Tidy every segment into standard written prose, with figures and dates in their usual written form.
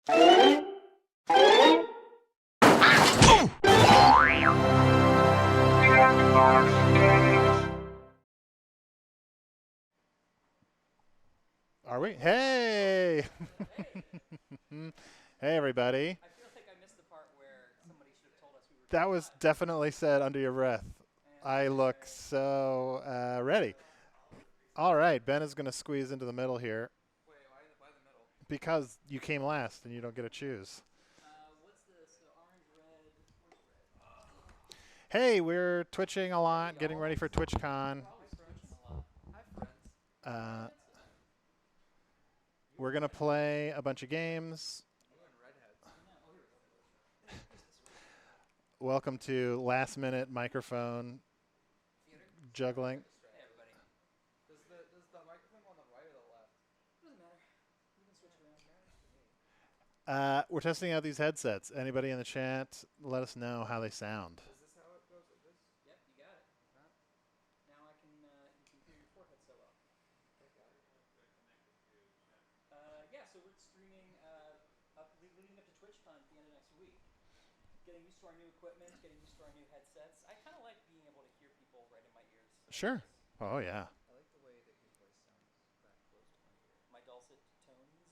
Are we? Hey! Hey, everybody. I feel like I missed the part where somebody should have told us we were That was definitely said under your breath. I look so ready. All right, Ben is going to squeeze into the middle here. Wait, why the middle? Because you came last and you don't get to choose. What's this? So orange, red. Where's red? Hey, we're twitching a lot, getting ready for TwitchCon. We're always twitching a lot. Hi, friends. Uh, we're going to play a bunch of games. You and redheads. Oh, here we go. Welcome to last minute microphone juggling. Hey, everybody. Does the microphone go on the right or the left? Doesn't matter. You can switch around. We're testing out these headsets. Anybody in the chat, let us know how they sound. Is this how it goes like this? Yep, you got it. Now I can, you can hear your forehead so well. Yeah, so we're streaming leading up to TwitchCon at the end of next week. Getting used to our new equipment, getting used to our new headsets. I kind of like being able to hear people right in my ears. Sure. Oh, yeah. I like the way that your voice sounds that close to my ear. My dulcet tones.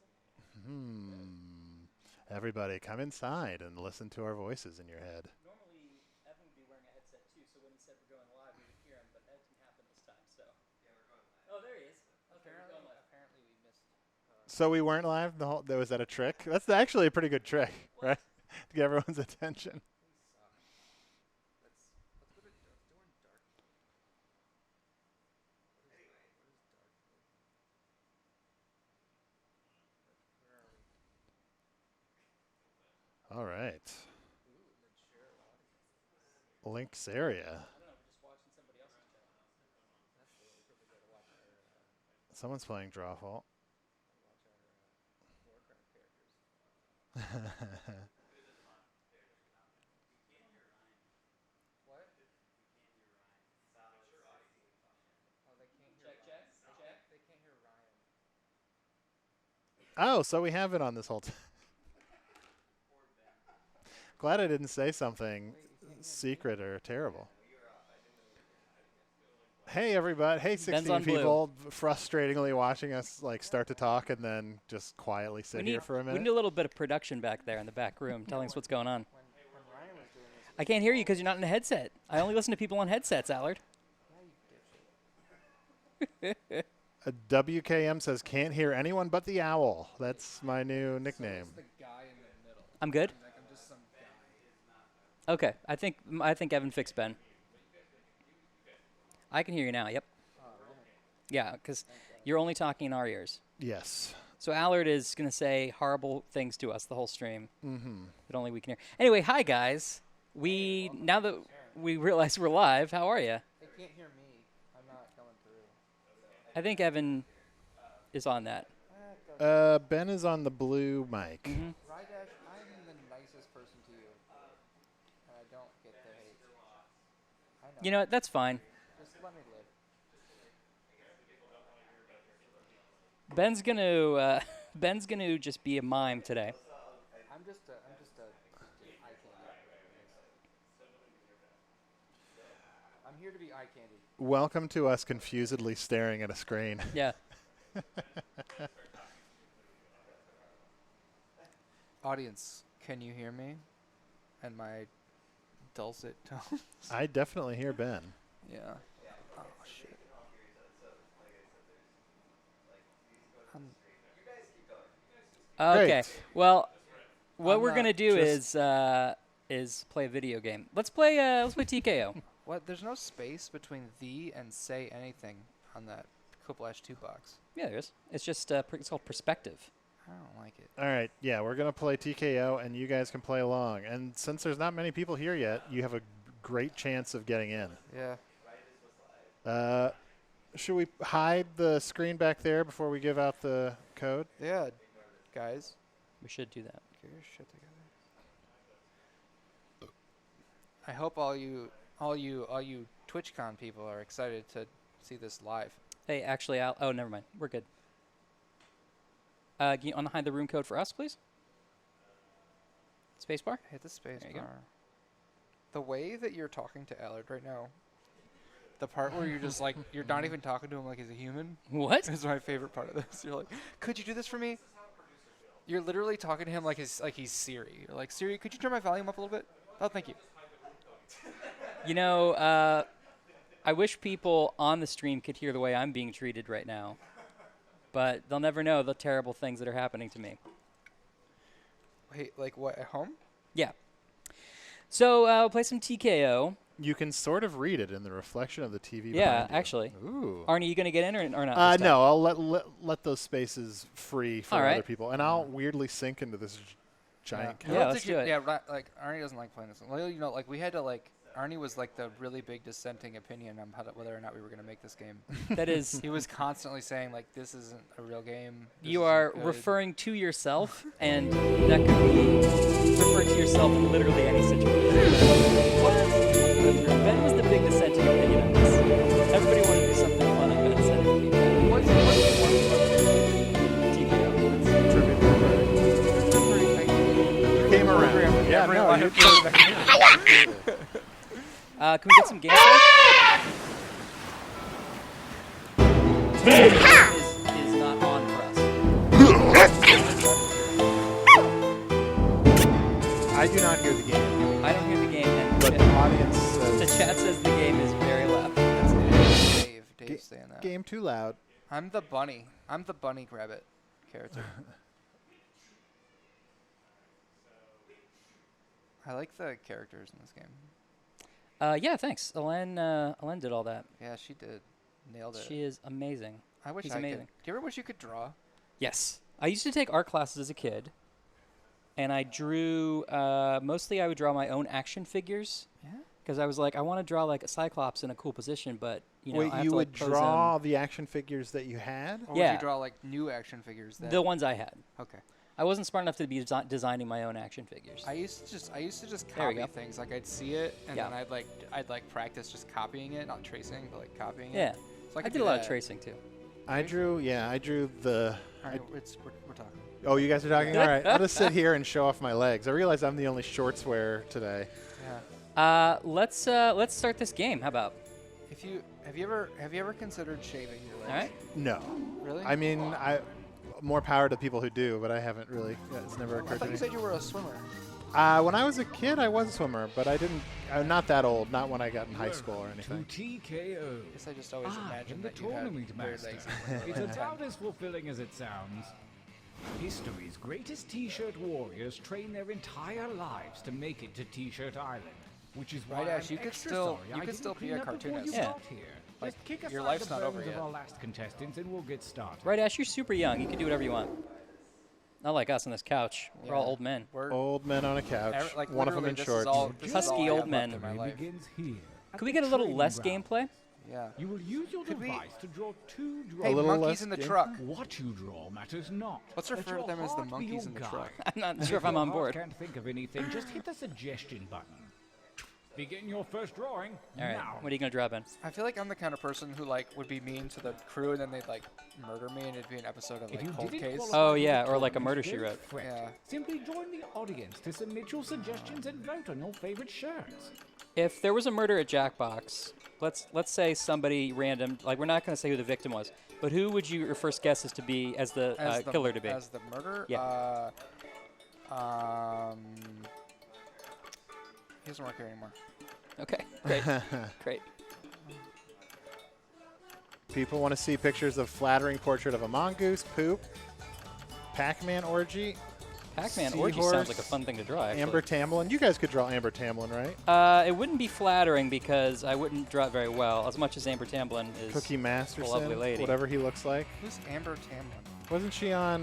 Everybody, come inside and listen to our voices in your head. Normally, Evan would be wearing a headset too, so when he said we're going live, we would hear him, but that didn't happen this time, so. Yeah, we're going live. Oh, there he is. Okay, apparently we missed. So we weren't live? Was that a trick? That's actually a pretty good trick, right? To get everyone's attention. Let's go to dark. Let's do in dark. Anyway, what is dark? Where are we? All right. Ooh, mature audience. Links area. I don't know, we're just watching somebody else's chat. That's the way we probably go to watch our Someone's playing Drawful. Warcraft characters. What? Oh, they can't hear Check. They can't hear Ryan. Oh, so we have it on this whole time. Glad I didn't say something secret or terrible. Hey, everybody. Hey, 16 people frustratingly watching us like start to talk and then just quietly sit here for a minute. We need a little bit of production back there in the back room telling us what's going on. I can't hear you because you're not in a headset. I only listen to people on headsets, Allard. WKM says, can't hear anyone but the owl. That's my new nickname. The guy in the middle. I'm good? Like I'm just some guy. Okay. I think Evan fixed Ben. I can hear you now, yep. Oh, really? Yeah, because you're only talking in our ears. Yes. So Allard is going to say horrible things to us the whole stream Mm-hmm. that only we can hear. Anyway, hi, guys. Now that we realize we're live, how are you? They can't hear me. I'm not coming through. I think Evan is on that. Ben is on the blue mic. Mm-hmm. Rydash, I'm the nicest person to you. And I don't get the hate. I know. You know what? That's fine. Just let me live. Ben's gonna just be a mime today. I'm just eye candy. I'm here to be eye candy. Welcome to us confusedly staring at a screen. Yeah. Audience, can you hear me? And my dulcet tones? I definitely hear Ben. Yeah. Oh, shit. Okay. Great. Well, what I'm we're not gonna do just- is play a video game. Let's play TKO. What? There's no space between the and say anything on that Kuplash 2 box. Yeah, there is. It's just it's called perspective. I don't like it. All right, yeah, we're going to play TKO, and you guys can play along. And since there's not many people here yet, you have a great chance of getting in. Yeah. Should we hide the screen back there before we give out the code? Yeah, guys. We should do that. Get your shit together. I hope all you TwitchCon people are excited to see this live. Hey, actually, oh, never mind. We're good. Can you unhide the room code for us, please? Spacebar? Hit the space There you go. bar. The way that you're talking to Allard right now, the part where you're just like, you're not even talking to him like he's a human, What? is my favorite part of this. You're like, could you do this for me? You're literally talking to him like he's Siri. You're like, Siri, could you turn my volume up a little bit? Oh, thank you. You know, I wish people on the stream could hear the way I'm being treated right now. But they'll never know the terrible things that are happening to me. Wait, like what, at home? Yeah. So we'll play some TKO. You can sort of read it in the reflection of the TV. Yeah, behind you. actually. Ooh. Arnie, you going to get in or not? this time? No, I'll let those spaces free for All other right. people, and I'll weirdly sink into this giant. Yeah, Well, let's do it. Yeah, like Arnie doesn't like playing this. Well, you know, like we had to like Arnie was like the really big dissenting opinion on whether or not we were going to make this game. That is, He was constantly saying like, "This isn't a real game." This you isn't are good." referring to yourself, and that could be referring to yourself in literally any situation. Ben was the big dissenting opinion on this. Everybody wanted to do something fun, and Ben said it would be better. What's TKO. Tribute program. You came around. Yeah, no, you Can we get some gameplay? is not on for us. I do not hear the game, I don't hear the game, and but the audience says the chat says the game is very loud. That's Dave. Dave's saying that. game too loud. I'm the bunny. I'm the bunny rabbit character. I like the characters in this game. Yeah, thanks. Elen did all that. Yeah, she did. Nailed it. She is amazing. I wish she's I amazing. could. Do you ever wish you could draw? Yes. I used to take art classes as a kid, and I drew, mostly I would draw my own action figures. Yeah. Because I was like, I want to draw like a Cyclops in a cool position, but, you know, Wait, I have you to, would like, pose draw the action figures that you had? Or Yeah. would you draw like new action figures? them. That The ones I had. Okay. I wasn't smart enough to be designing my own action figures. I used to just There we copy go. things. Like I'd see it and Yeah. then I'd like practice just copying it, not tracing, but like copying Yeah. it. So I could did do a lot of that. tracing, too. I drew the. All right, we're talking. Oh, you guys are talking? All right. I'll just sit here and show off my legs. I realize I'm the only shorts wearer today. Yeah. Let's start this game. How about? Have you ever considered shaving your legs? All right. No. Really? I mean, more power to people who do, but I haven't really. It's never I occurred thought to you me. said you were a swimmer. When I was a kid, I was a swimmer, but I didn't. I'm not that old. Not when I got in high school or anything. To TKO. Guess I just always imagined and the that you had tournament weird master. legs. It's about as fulfilling as it sounds. History's greatest T-shirt warriors train their entire lives to make it to T-shirt Island, which is why Right, Ash, I'm you could extra still- sorry you I could didn't still be clean a up before cartoonist. you Yeah. got here. Like, Just kick your aside life's the not over bones yet. of our last contestants and we'll get started. Right, Ash, you're super young. You can do whatever you want. Not like us on this couch. We're all Yeah. old men. We're Old men on a couch. like one of them literally in this shorts. Is all, this is Husky all I old have men. left in my It life. begins here. at Could we the get a little training less ground. gameplay? Yeah. You will use your Could we- device to draw two Hey, drawings. little monkeys less in the game- truck. What you draw matters not. Let's Let refer your to them as the heart be monkeys your in the guide. truck. I'm not And sure if I'm your on heart board. Can't think of anything. Just hit the suggestion button. Begin your first drawing All right. now. What are you going to draw, Ben? I feel like I'm the kind of person who like would be mean to the crew and then they'd like murder me and it'd be an episode of If you like Cold didn't Case. qualify Oh, for the yeah, or like a tournament, Murder, She don't Wrote. fret. Yeah. Simply join the audience to submit your suggestions and vote on your favorite shirts. If there was a murder at Jackbox, let's say somebody random, like we're not going to say who the victim was, but who would you your first guess is to be as the, killer to be? As the murderer? Yeah. He doesn't work here anymore. Okay, great, great. People want to see pictures of flattering portrait of a mongoose, poop, Pac-Man orgy, Pac-Man orgy sounds like a fun thing to draw, actually. Amber Tamlin. You guys could draw Amber Tamlin, right? It wouldn't be flattering because I wouldn't draw it very well, as much as Amber Tamblyn is Cookie a Masterson, lovely lady. whatever he looks like. Who's Amber Tamlin? Wasn't she on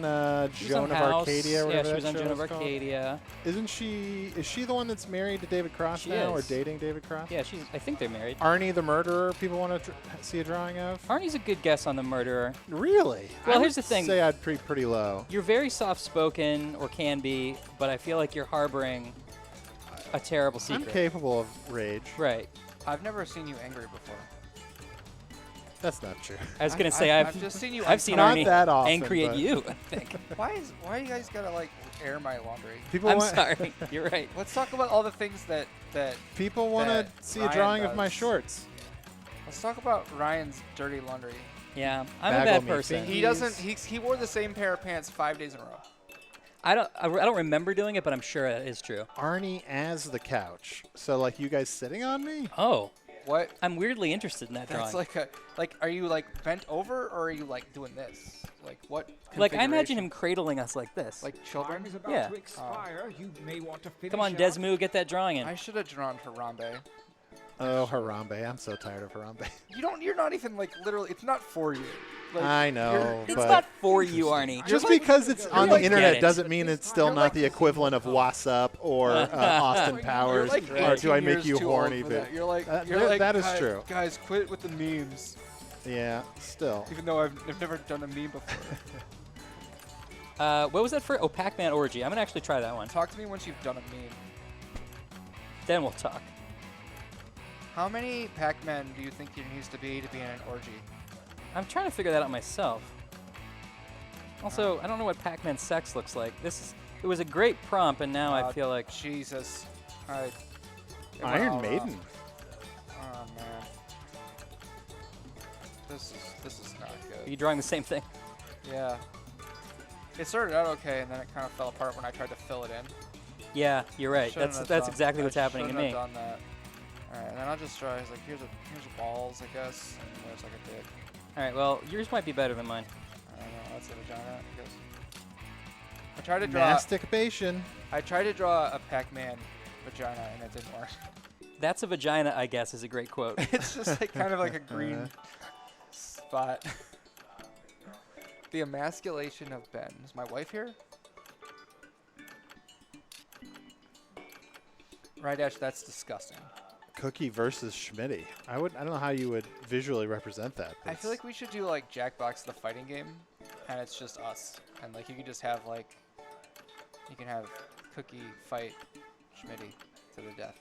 She was Joan on of House. Arcadia? Or Yeah, whatever she was that on show Joan of was called? Arcadia. Isn't she? Is she the one that's married to David Cross She now, or is. dating David Cross? Yeah, I think they're married. Arnie the murderer. People want to see a drawing of. Arnie's a good guess on the murderer. Really? Well, I here's would the thing. Say I'd pretty low. You're very soft-spoken, or can be, but I feel like you're harboring a terrible I'm secret. capable of rage. Right. I've never seen you angry before. That's not true. I was gonna say I've just seen you. I've seen Not Arnie that often, angry at but- you. I think. Why you guys gotta like air my laundry? People I'm want sorry. You're right. Let's talk about all the things that people want to that see a Ryan drawing of my does. shorts. let's talk about Ryan's dirty laundry. Yeah, I'm a Bagel bad me person. feet. He doesn't. He wore the same pair of pants 5 days in a row. I don't remember doing it, but I'm sure it is true. Arnie as the couch. So like you guys sitting on me? Oh, What? I'm weirdly interested in that That's drawing. like are you like bent over or are you like doing this? Like what? Like I imagine configuration? him cradling us like this. like Time children. is about Yeah. to expire. You may want to finish Come on, up. Desmu, get that drawing in. I should have drawn Harambe. Oh, Harambe. I'm so tired of Harambe. You're not even like literally. It's not for you. Like, I know, It's but not for you, Arnie. just because it's on the like- internet Get it. doesn't mean it's still You're not like- the equivalent of Wassup or Austin Powers You're like or Do I 18 Make years You too old Horny? for But that. You're like that is "Guys- true. Guys, quit with the memes. Yeah, still. Even though I've never done a meme before. What was that for? Oh, Pac-Man Orgy. I'm gonna actually try that one. Talk to me once you've done a meme. Then we'll talk. How many Pac-Men do you think there needs to be in an orgy? I'm trying to figure that out myself. Also, I don't know what Pac-Man sex looks like. It was a great prompt, and now I feel like Jesus. It went Iron all Maiden. wrong. Oh man. This is not are good. you drawing the same thing? Yeah. It started out okay, and then it kind of fell apart when I tried to fill it in. Yeah, you're right. Shouldn't have That's done- exactly I what's happening to shouldn't me. have done that. All right, and then I'll just try. It's like here's balls, I guess, and there's like a dick. All right, well, yours might be better than mine. I don't know. That's a vagina, I guess. I tried to draw. Masturbation. I tried to draw a Pac-Man vagina, and it didn't work. That's a vagina, I guess, is a great quote. It's just like kind of like a green spot. The emasculation of Ben. Is my wife here? Right, Ash. That's disgusting. Cookie versus Schmitty. I don't know how you would visually represent that. I feel like we should do like Jackbox the fighting game, and it's just us, and like you could just have like, you can have Cookie fight Schmitty to the death.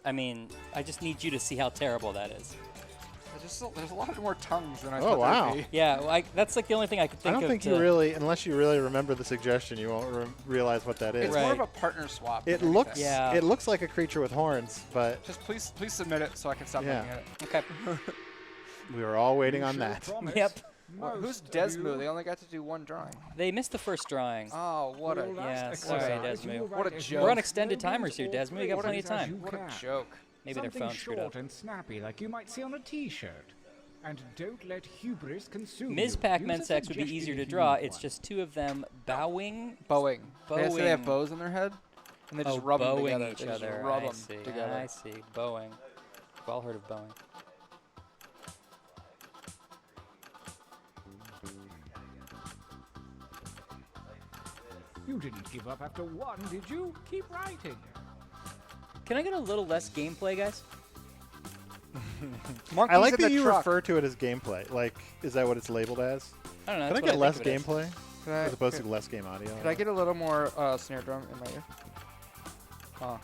I mean, I just need you to see how terrible that is. There's a lot more tongues than I Oh, thought wow. there'd be. Yeah, well, that's like the only thing I could I think of. don't think to- you really, unless you really remember the suggestion, you won't realize what that is. It's more of Right. a partner swap. It than looks, anything. Yeah. it looks like a creature with horns, but Just please submit it so I can stop Yeah. looking at it. Okay. we were all waiting You on should that. promise Yep. Who's most of Desmu? you They only got to do one drawing. They missed the first drawing. Oh, what a will last Yeah, exercise. sorry, You Desmu. will What a write as joke. We're on many extended timers here, slogans Desmu. You got or plenty of phrases as time. you what a can. joke. Maybe their Something phone's screwed short up. and snappy like you might see on a T-shirt. And don't let hubris consume Ms. you. Pac-Man Use a sex would be suggestion easier to if you draw. need It's one. just two of them bowing. Bowing. They have Bowing. bows in their head, and they just Oh, rub them bowing together. each They just other. rub I them see. together. I see. Bowing. We've all heard of bowing. You didn't give up after one, did you? Keep writing. Can I get a little less gameplay, guys? Monkeys I like in that the you truck. refer to it as gameplay. Like, is that what it's labeled as? I don't know. Can I that's get what less think of it as. gameplay Could I, as opposed could, to less game audio? could I get a little more snare drum in my ear? Oh.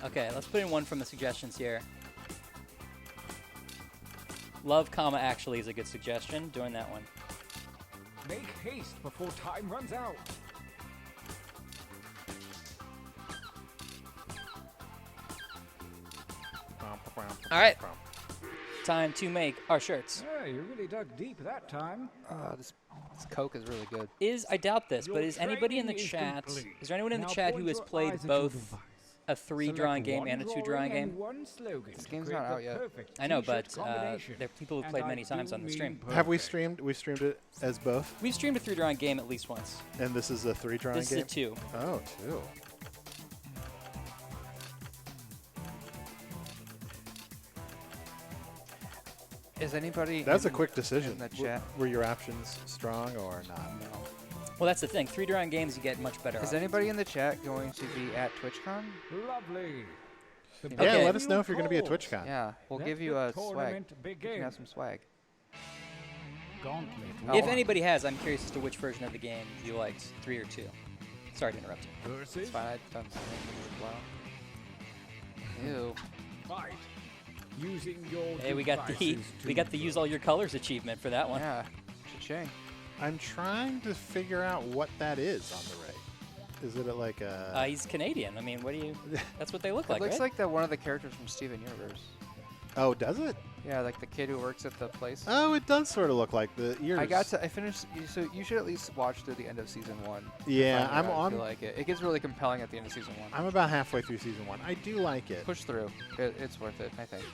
Okay, let's put in one from the suggestions here. Love, comma, actually is a good suggestion. Doing that one. Make haste before time runs out. All right. Time to make our shirts. Yeah, you really dug deep that time. This Coke is really good. I doubt this, but Your is anybody in the training is chat? complete. Is there anyone in the Now chat who point has your played eyes at your both device. a 3 Select drawing game one and a 2 drawing and game? one slogan This to game's create not the out yet. perfect I know, t-shirt but combination. there are people who've And played I many times do on the stream. mean Have we perfect. streamed? We streamed it as both, We've streamed a 3 drawing game at least once. and this is a 3 drawing This game. is a 2. Oh, 2. Is anybody? That's a in- quick decision. in the W- chat. Were your options strong or not? Well, that's the thing. 3 drawing games, you get much better. Is options. anybody in the chat going to be at TwitchCon? Lovely. The Okay. Yeah, Okay. let us know if you're going to be at TwitchCon. Yeah, we'll Let give you the a swag. tournament You can begin. have some swag. gauntlet. If anybody has, I'm curious as to which version of the game you liked, 3 or 2. Sorry to interrupt you. Versus It's fine. I've done something as well. Ew. fight. Using your Hey, we got the devices we got the use all your colors achievement for that one. Yeah. Cha-ching. I'm trying to figure out what that is on the right. Is it like a? He's Canadian. I mean, what do you? That's what they look It like, looks right? like the one of the characters from Steven Universe. Oh, does it? Yeah, like the kid who works at the place. Oh, it does sort of look like the ears. I finished. So you should at least watch through the end of season 1. Yeah, Find I'm out if on. you like it. It gets really compelling at the end of season 1. I'm about halfway through season 1. I do like it. Push through. It's worth it, I think.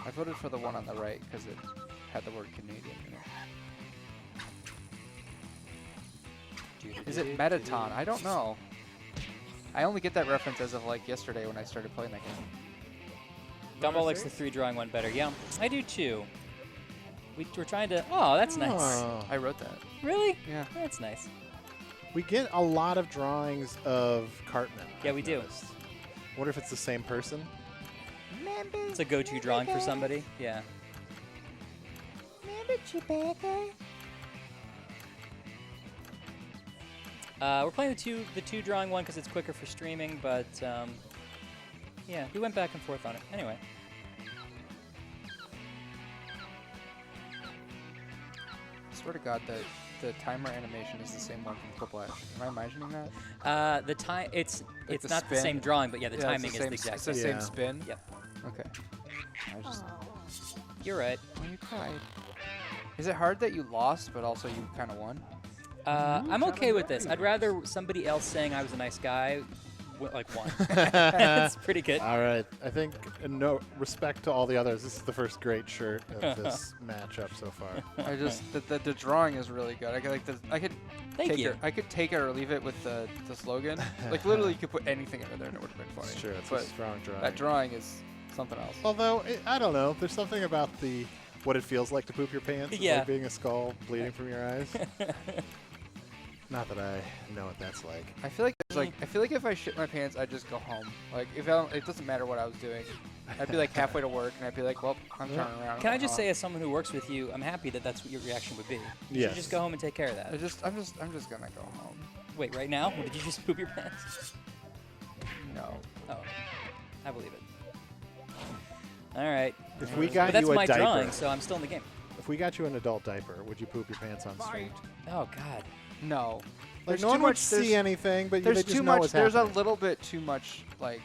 I voted for the one on the right because it had the word Canadian in it. Is it Metaton? I don't know. I only get that reference as of like yesterday when I started playing that game. Gumball likes the 3 drawing one better. Yeah, I do too. We're trying to. Oh, that's nice. Oh. I wrote that. Really? Yeah. That's nice. We get a lot of drawings of Cartman. Yeah, I've we do. noticed. Wonder if it's the same person. It's a go-to drawing for somebody. Yeah. We're playing the two drawing one because it's quicker for streaming, but yeah, we went back and forth on it. Anyway, Swear to God, the timer animation is the same one from Quiplash. Am I imagining that? the time it's the not the spin? same drawing, but yeah, the Yeah, timing it's is the the same, exact it's the same. Yeah. same spin? Yep. Okay. I just, You're right. oh, you cried. Is it hard that you lost, but also you kind of won? I'm okay with this. I'd rather somebody else saying I was a nice guy, like one. That's pretty good. All right. I think, no respect to all the others, this is the first great shirt of this matchup so far. I just the drawing is really good. I could Thank take you. it. I could take it or leave it with the slogan. Like literally, you could put anything under there and it would have been funny. It's true. It's but a strong drawing. that drawing is something else. Although, I don't know. There's something about what it feels like to poop your pants. It's Yeah. like being a skull bleeding from your eyes. Not that I know what that's like. I feel like if I shit my pants, I'd just go home. Like if I don't, it doesn't matter what I was doing. I'd be like halfway to work and I'd be like, well, I'm turning around. Can I just say, as someone who works with you, I'm happy that that's what your reaction would be. You Yes. should just go home and take care of that. I'm just gonna go home. Wait, right now? Did you just poop your pants? No. Oh, I believe it. All right. If we But got that's you a my diaper, drawing, so I'm still in the game. if we got you an adult diaper, would you poop your pants on stream? Oh God. No. Like There's no too one would much- see anything, but There's they just too know much. what's There's happening. a little bit too much like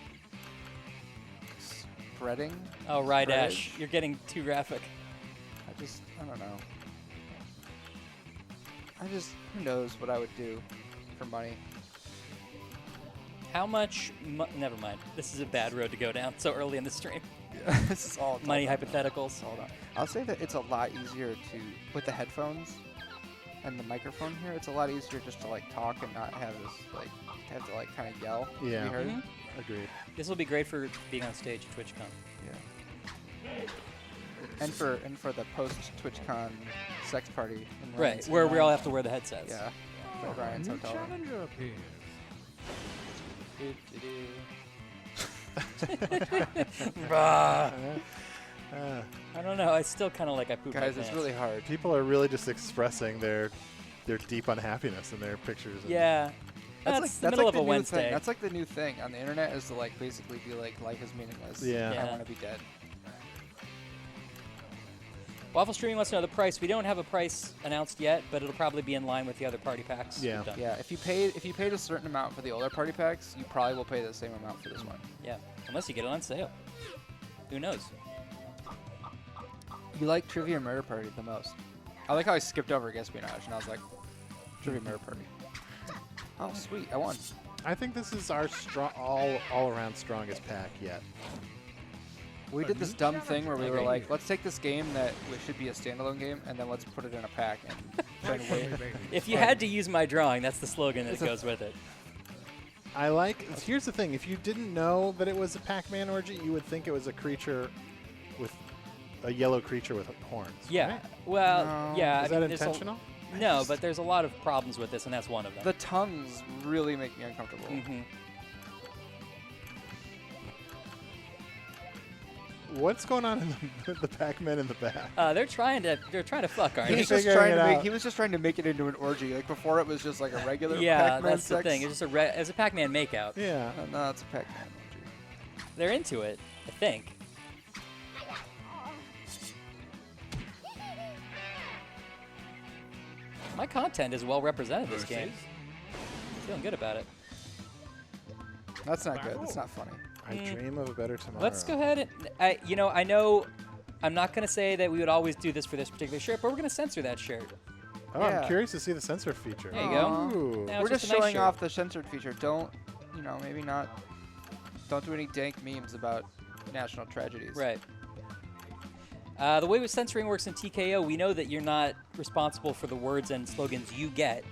spreading. Oh right, Spread. Ash. You're getting too graphic. I don't know. Who knows what I would do for money. How much? Never mind. This is a bad road to go down so early in the stream. This is all Money talk. hypotheticals. Hold on. I'll say that it's a lot easier to, with the headphones and the microphone here, it's a lot easier just to like talk and not have this like, have to like kind of yell to Yeah. be heard. Mhm. Agreed. This will be great for being on stage at TwitchCon. Yeah. And for the post TwitchCon sex party. in Right, Ryan's where we hotel. all have to wear the headsets. Yeah. At Ryan's New hotel. challenger appears. Bah. Uh, I don't know. I still kind of like I poop my Guys, pants. it's really hard. people are really just expressing their deep unhappiness in their pictures. and- Yeah. That's the middle like of the a new Wednesday. Thing. That's like the new thing on the internet is to like basically be like life is meaningless. Yeah. I Yeah. want to be dead. Waffle Streaming wants to know the price. We don't have a price announced yet, but it'll probably be in line with the other party packs. Yeah. we've done. Yeah, if you paid a certain amount for the older party packs, you probably will pay the same amount for this one. Yeah. Unless you get it on sale. Who knows? You like Trivia Murder Party the most. I like how I skipped over Espionage and I was like, Trivia Murder Party. Oh, sweet, I won. I think this is our all around strongest pack yet. We did this dumb thing where we were like, let's take this game that should be a standalone game and then let's put it in a pack and try and win. If you had to use my drawing, that's the slogan that goes with it. I like. Here's the thing: if you didn't know that it was a Pac-Man orgy, you would think it was a creature with a yellow creature with horns. Yeah. right? Well, No. yeah. Is I mean, that there's intentional? No, but there's a lot of problems with this, and that's one of them. The tongues really make me uncomfortable. Mhm. What's going on in the Pac-Man in the back? They're trying to fuck, aren't He they? was just figuring trying it to make. out. He was just trying to make it into an orgy. Like before, it was just like a regular. Yeah, Pac-Man that's the sex. thing. It's just it's a Pac-Man makeout. Yeah. No, it's a Pac-Man orgy. They're into it, I think. My content is well represented this game. Feeling good about it. That's not good. That's not funny. I dream of a better tomorrow. Let's go ahead and I know I'm not going to say that we would always do this for this particular shirt, but we're going to censor that shirt. Oh, Yeah. I'm curious to see the censor feature. There you go. Ooh. Now We're it's just a nice showing shirt. off the censored feature. Don't, maybe not. Don't do any dank memes about national tragedies. Right. The way with censoring works in TKO, we know that you're not responsible for the words and slogans you get.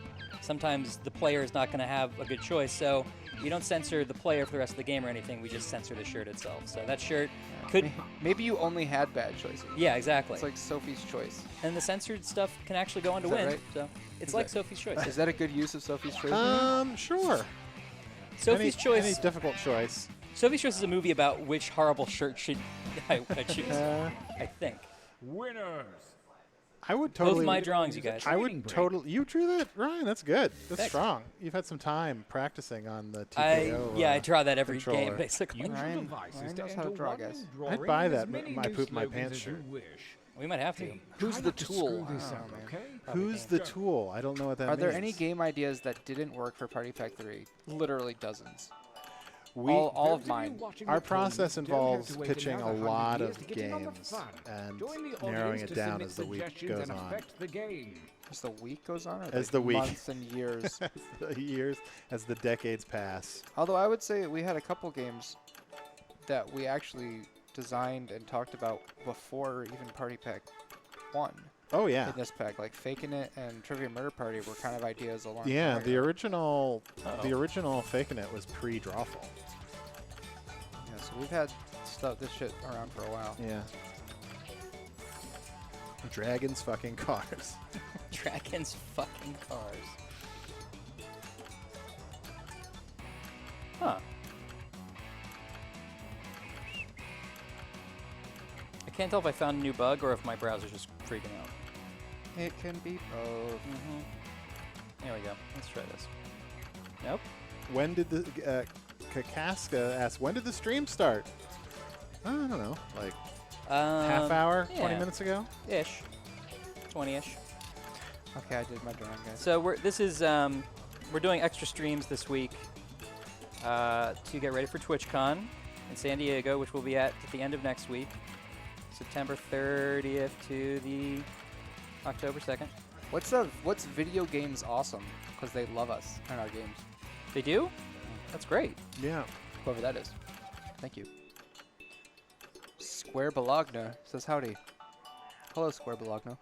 Sometimes the player is not going to have a good choice, so we don't censor the player for the rest of the game or anything. We just censor the shirt itself. So that shirt could... Maybe you only had bad choices. Yeah, exactly. It's like Sophie's Choice. And the censored stuff can actually go on to Is that win. right? So it's Is like that- Sophie's Choice. Is that a good use of Sophie's Choice? Sure. Sophie's Choice. Any difficult choice. Sophie's Choice is a movie about which horrible shirt should I choose. I think. Winners. I would totally. Both my drawings, you guys. I would totally. You drew that, Ryan. That's good. That's Thanks. strong. You've had some time practicing on the I TKO. draw that every controller. game basically. Use Ryan- your devices Ryan to knows how to enter draw, one guys. drawing I'd buy with that as many my new poop my slogans pants as you shirt. wish. We might have to. Hey, Who's try the not to tool? screw this I don't up, know, man. okay? Who's the tool? I don't know what that Are means. there any game ideas that didn't work for Party Pack 3? Literally dozens. We, all Those of mine. you watching our the tournament process don't have involves to wait pitching a another 100 lot years of to get in on the games fun. and Join the narrowing audience it to down submit as the week suggestions goes and on. affect the game. As the week goes on, or As like the week. months and years. As the years, as the decades pass. Although I would say we had a couple games that we actually designed and talked about before even Party Pack 1 Oh yeah. in this pack. Like Faking It and Trivia Murder Party were kind of ideas a long Yeah, time the ago. original Faking It was pre-Drawful. Yeah, so we've had this shit around for a while. Yeah. Dragons fucking cars. Dragons fucking cars. Huh. I can't tell if I found a new bug or if my browser's just freaking out. It can be both. There we go. Let's try this. Nope. When did the Kakaska asks, when did the stream start? I don't know, like half hour, 20 yeah. minutes ago. Ish. 20-ish. Okay, I did my drawing, guys. So we're doing extra streams this week to get ready for TwitchCon in San Diego, which we'll be at the end of next week, September 30th to the October 2nd. What's video games awesome? Because they love us and our games. They do? That's great. Yeah. Whoever that is. Thank you. Square Bologna says howdy. Hello, Square Bologna.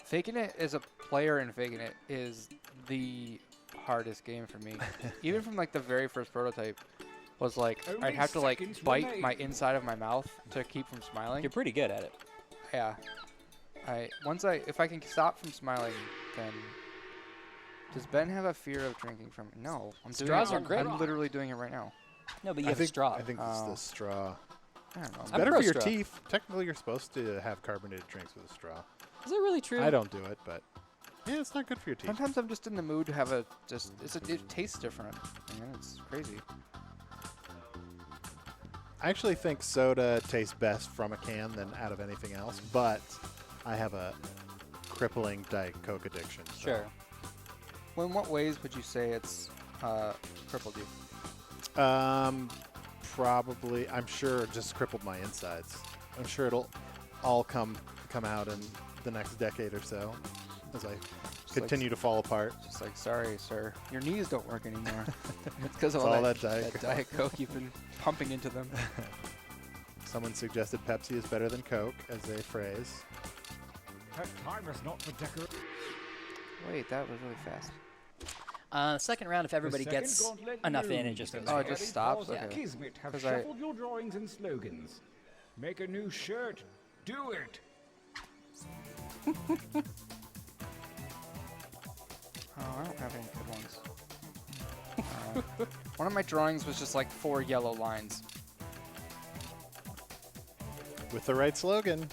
Faking It as a player in Faking It is the hardest game for me. Even from like the very first prototype was like Only I'd have to like seconds bite remain. my inside of my mouth to keep from smiling. You're pretty good at it. Yeah. If I can stop from smiling, then does Ben have a fear of drinking from? No, I'm doing Straws it. are great. I'm literally doing it right now. No, but you I have think, a straw. I think it's Oh. the straw. I don't know. It's I'm better pro for your straw. teeth. Technically, you're supposed to have carbonated drinks with a straw. Is that really true? I don't do it, but yeah, it's not good for your teeth. Sometimes I'm just in the mood to have it tastes different. Man, it's crazy. I actually think soda tastes best from a can than out of anything else, but I have a crippling Diet Coke addiction. So. Sure. Well, in what ways would you say it's crippled you? Probably, I'm sure it just crippled my insides. I'm sure it'll all come out in the next decade or so as I continue to fall apart. Just like, sorry, sir, your knees don't work anymore. It's because of It's all all that, that Diet Coke. Diet Coke you've been pumping into them. Someone suggested Pepsi is better than Coke as a phrase. That time is not for decoration. Wait, that was really fast. Second round, if everybody gets enough in, it just goes. Oh, it just stops? Yeah. Okay. Kismet have 'Cause I- shuffled your drawings and slogans. Make a new shirt. Do it. Oh, I don't have any good ones. One of my drawings was just like 4 yellow lines. With the right slogan.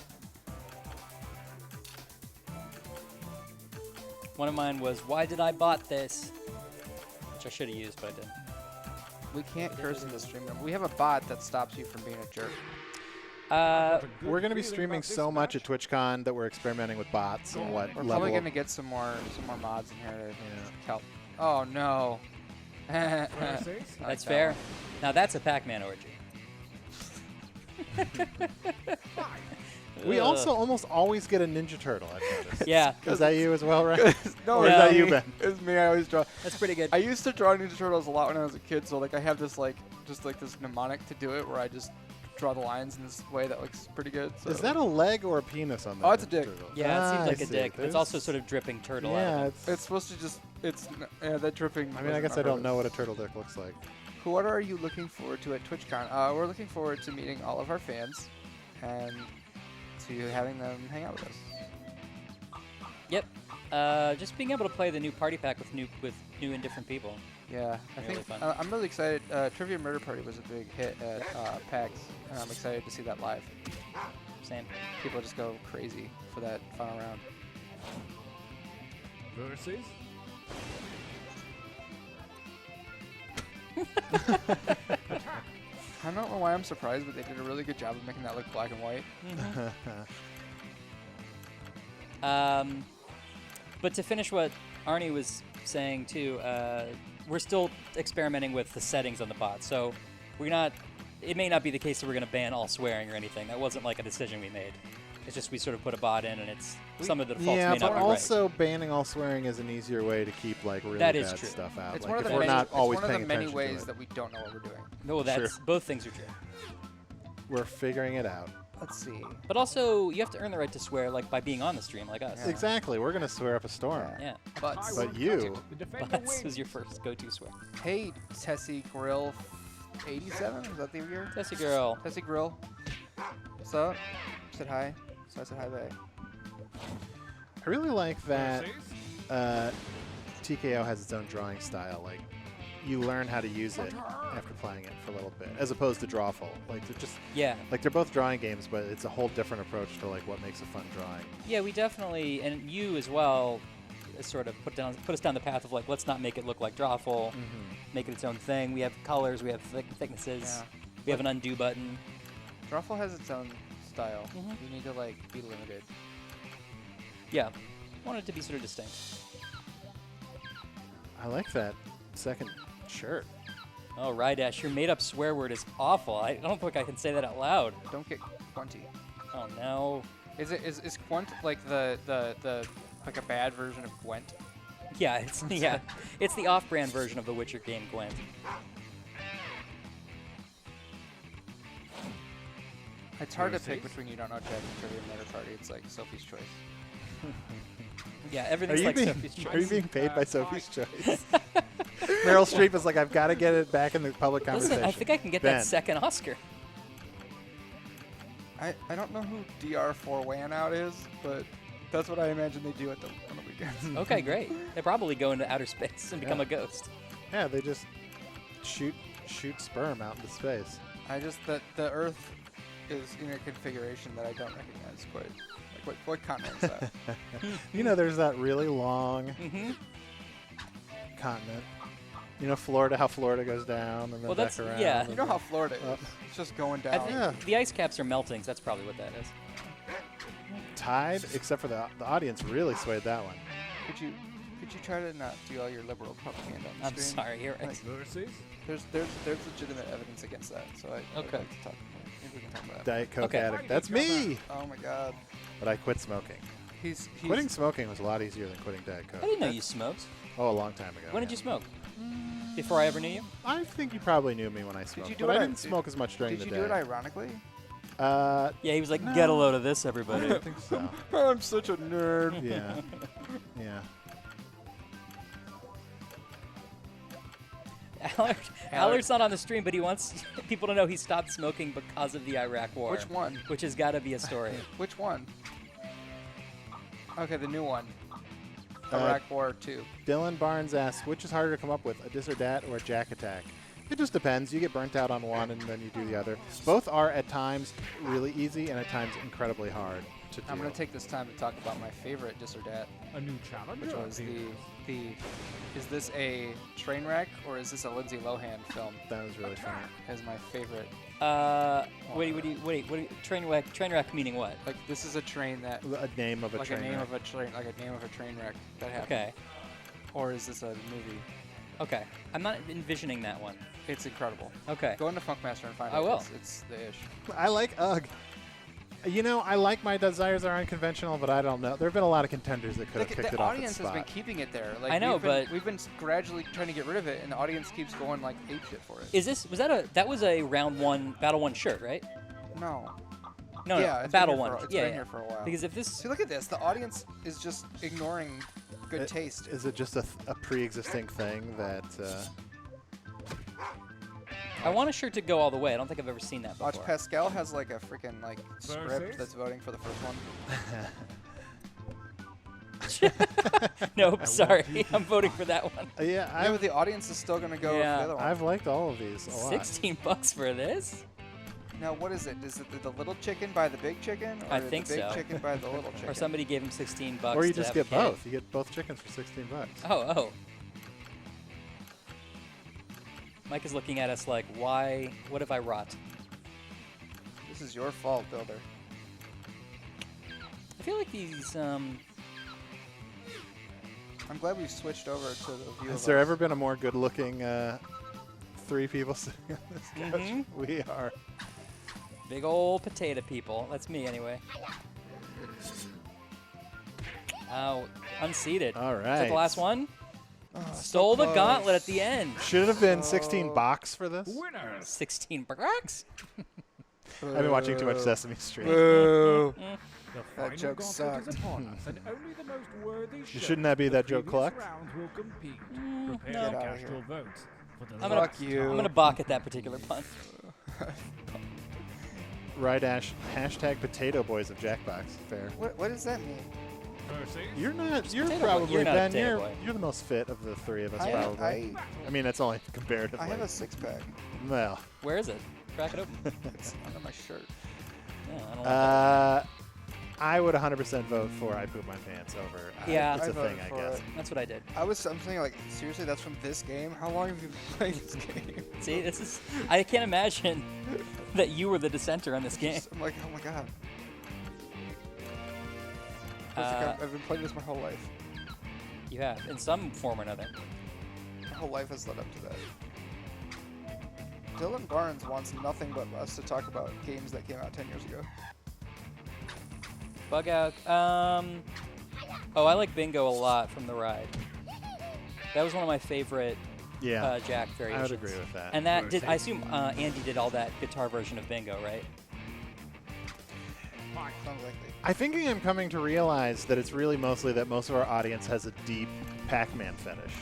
One of mine was, "Why did I bought this?" Which I should have used, but I didn't. We can't curse in the stream room. We have a bot that stops you from being a jerk. We're going to be streaming so much at TwitchCon that we're experimenting with bots and what We're level. probably gonna get some more mods in here to Yeah. help. Oh no. That's fair. Now that's a Pac-Man orgy. We Ugh. also almost always get a Ninja Turtle, I've noticed. Yeah, Is that you as well, right? No, Or is No. that you, Ben? It's me. I always draw. that's pretty good. I used to draw Ninja Turtles a lot when I was a kid, so like I have this just this mnemonic to do it, where I just draw the lines in this way that looks pretty good. So. Is that a leg or a penis on the Oh, it's a Ninja dick. Turtle? Yeah, it Ah, seems I like a see. dick. It's There's- also sort of dripping turtle out Yeah, of it. It's supposed to just. That dripping. I mean, I guess I don't know what a turtle dick looks like. What are you looking forward to at TwitchCon? We're looking forward to meeting all of our fans, and to having them hang out with us. Yep. Just being able to play the new party pack with new and different people. Yeah, I Really think fun. I'm really excited. Trivia Murder Party was a big hit at PAX, and I'm excited to see that live. Same. People just go crazy for that final round. Versus I don't know why I'm surprised, but they did a really good job of making that look black and white. But to finish what Arnie was saying too, we're still experimenting with the settings on the bot. So we're not. It may not be the case that we're going to ban all swearing or anything. That wasn't like a decision we made. It's just we sort of put a bot in, and it's some of the defaults Yeah, may not but be also banning all swearing is an easier way to keep like really That bad is true. stuff out. It's like one of if the we're many, not it's always one of paying the many attention ways to it. that we don't know what we're doing. right. No, that's both things are true. We're figuring it out. Let's see. But also, you have to earn the right to swear, like by being on the stream, like us. Yeah. Exactly. We're gonna swear up a storm. Yeah. Butts. But you, the defender Butts wins. was your first go-to swear. Hey, Tessie Grill 87? Is that the year? Tessie girl. Tessie Grill. What's up? Said hi. So I said hi back. I really like that Versus TKO has its own drawing style. Like, you learn how to use it after playing it for a little bit, as opposed to Drawful. Like, they're just Yeah. like they're both drawing games, but it's a whole different approach to like what makes a fun drawing. Yeah, we definitely, and you as well, sort of put us down the path of like, let's not make it look like Drawful, make it its own thing. We have colors, we have thicknesses, Yeah. we have an undo button. Drawful has its own style. Mhm. You need to like be limited. Yeah, wanted it to be sort of distinct. I like that second shirt. Oh, Rydash, your made-up swear word is awful. I don't think I can say that out loud. Don't get Quanty. Oh no. Is Quant like the like a bad version of Gwent? Yeah, it's it's the off-brand version of the Witcher game, Gwent. It's hard to Versus? pick between You Don't Know Jack and Trivia Murder Party. It's like Sophie's Choice. Yeah, Are everything's you, like being, Sophie's are you Choice. being paid by Sophie's Choice? Meryl Streep is like, I've got to get it back in the public conversation. Listen, I think I can get Ben. that second Oscar. I don't know who DR4 Wan Out is, but that's what I imagine they do on the weekends. Okay, great. They probably go into outer space and become Yeah. a ghost. Yeah, they just shoot sperm out into space. I just the Earth is in a configuration that I don't recognize quite. Like what continent is that? You know, there's that really long Mm-hmm. continent. You know, Florida, how Florida goes down and then Well, back that's- around. yeah. and You know then- how Florida is. Up. It's just going I down. think Yeah. the ice caps are melting, so that's probably what that is. Tide, except for the audience really swayed that one. Could you try to not do all your liberal propaganda on the I'm stream? sorry, you're right. Like, Versus there's legitimate evidence against that, so I'd Okay. like to talk. Maybe we can talk about that. Diet Coke Okay. addict. That's me! Oh my God. But I quit smoking. He's Quitting smoking was a lot easier than quitting Diet I Coke. didn't know you smoked. Oh, a long time ago. When did yeah. you smoke? Before I ever knew you? I think you probably knew me when I smoked, you do but I it didn't did- smoke as much during Did the you day. do it ironically? Yeah, Yeah, he was like, get a load of this, I everybody. don't think so. I'm such a nerd. Yeah. Yeah. Allard's not on the stream, but he wants people to know he stopped smoking because of the Iraq War. Which one? Which has got to be a story. Which one? Okay, the new one. Iraq War 2. Dylan Barnes asks, which is harder to come up with, a dis or dat or a jack attack? It just depends. You get burnt out on one and then you do the other. Both are at times really easy and at times incredibly hard to do. I'm going to take this time to talk about my favorite dis or dat, A new challenger. which was appears. is this a train wreck or is this a Lindsay Lohan film? That was really funny. Is my favorite. Wait, train wreck meaning what? Like this is a train that A name of a like train. a name wreck. of a train, like a name of a train wreck that happened. Okay. Or is this a movie? Okay. I'm not envisioning that one. It's incredible. Okay. Go into Funkmaster and find I out. will. It's the ish. I like Ugh. You know, I like my desires are unconventional, but I don't know. There have been a lot of contenders that could have kicked The it off its audience has spot. been keeping it there. Like I know, we've been gradually trying to get rid of it, and the audience keeps going like ape shit for it. That was a round one, battle one shirt, right? No. No, yeah, no, it's battle been here one. For, it's yeah, been yeah. here for a while. Because if this, See, look at this. The audience is just ignoring good taste. Is it just a pre-existing thing that... I want a shirt to go all the way. I don't think I've ever seen that before. Watch, Pascal has like a freaking like Versus? script that's voting for the first one. Nope, sorry. I'm voting for that one. yeah, Yeah, but the audience is still gonna go Yeah. for the other one. I've liked all of these a lot. $16 for this? Now, what is it? Is it the little chicken by the big chicken, or I think the big so. chicken by the little chicken? Or somebody gave him $16 Or you to just have get a kid. both. You get both chickens for $16. Oh. Mike is looking at us like, why? What have I wrought? This is your fault, Builder. I feel like these, I'm glad we've switched over to the view Has of there us. ever been a more good-looking three people sitting on this couch? Mhm. We are. big old potato people. That's me, anyway. Oh, unseated. All Is that right. the last one? Oh, so Stole the close. gauntlet at the end. Should it have been 16 box for this? Winners. 16 bucks. I've been watching too much Sesame Street. Boo. The That final joke gauntlet sucked. is upon us, and only the most worthy Shouldn't that be of the that joke previous collect? rounds will compete. no. Prepare Get to outta cast here. your votes for the I'm gonna- last Fuck you. I'm going to balk at that particular pun. Rydash, hashtag potato boys of Jackbox. Fair. What does that mean? Percy. You're not. You're Potato boy. probably You're not a Ben. potato You're boy. you're the most fit of the three of us, I probably. I mean, that's only comparatively. I have a six-pack. Well, Where is it? Crack it open. It's under my shirt. Yeah, I don't like that. I would 100% vote for I Poop My Pants over. Yeah. It's I a thing, voted I for guess. it. That's what I did. I'm saying like seriously, that's from this game. How long have you been playing this game? See, this is. I can't imagine that you were the dissenter on this game. I'm like, oh my god. I've been playing this my whole life. You have, in some form or another. My whole life has led up to that. Dylan Barnes wants nothing but us to talk about games that came out 10 years ago. Bug out. Oh, I like Bingo a lot from the ride. That was one of my favorite Yeah, Jack I variations. would agree with that. And that did. I assume Andy did all that guitar version of Bingo, right? Sounds likely. I think I'm coming to realize that it's really mostly that most of our audience has a deep Pac-Man fetish.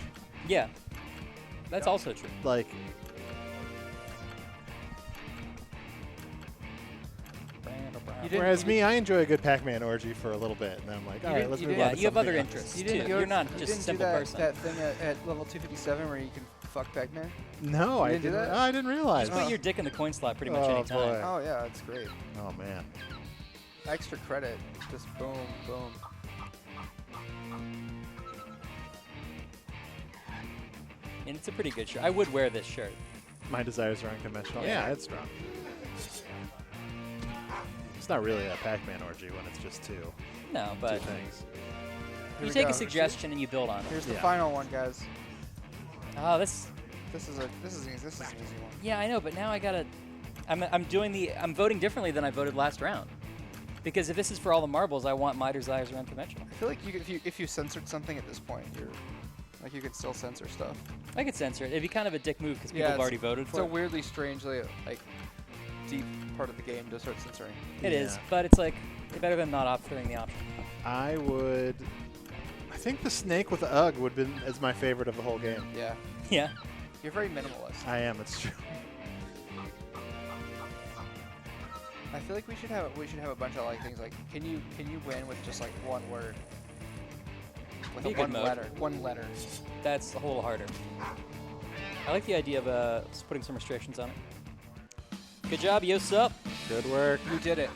Yeah. That's also true. Like, You didn't- whereas you me, I enjoy a good Pac-Man orgy for a little bit, and then I'm like, all right, didn't- let's you move didn't- on to Yeah, you have other something else. interests You too. didn't, You're not you just a didn't simple do that, person. that thing at level 257 where you can fuck Pac-Man? No, You I didn't do didn't. that? Oh, I didn't realize. Just put your dick in the coin slot pretty much Oh, any time. boy. Oh yeah, it's great. Oh man. Extra credit. Just boom, boom. And it's a pretty good shirt. I would wear this shirt. My desires are unconventional. Yeah. Yeah, it's strong. It's not really a Pac-Man orgy when it's just two No, but things. Here you we take go. a suggestion and you build on it. Here's the Yeah. final one, guys. Oh, this. This is an easy one. Yeah, I know, but now I gotta. I'm I'm voting differently than I voted last round. Because if this is for all the marbles, I want my desires are unconventional. I feel like if you censored something at this point, you could still censor stuff. I could censor it. It'd be kind of a dick move because people have it's- already voted It's for a it. weirdly, strangely like deep part of the game to start censoring. It is, Yeah. but it's like better than not offering the option. I would. I think the snake with the UGG would have been as my favorite of the whole game. Yeah, Yeah. you're very minimalist. I am. It's true. I feel like we should have a bunch of like things like can you win with just like one word? with Be a a good mode. one letter. That's a little harder. I like the idea of putting some restrictions on it. Good job, Yosep. Good work. You did it.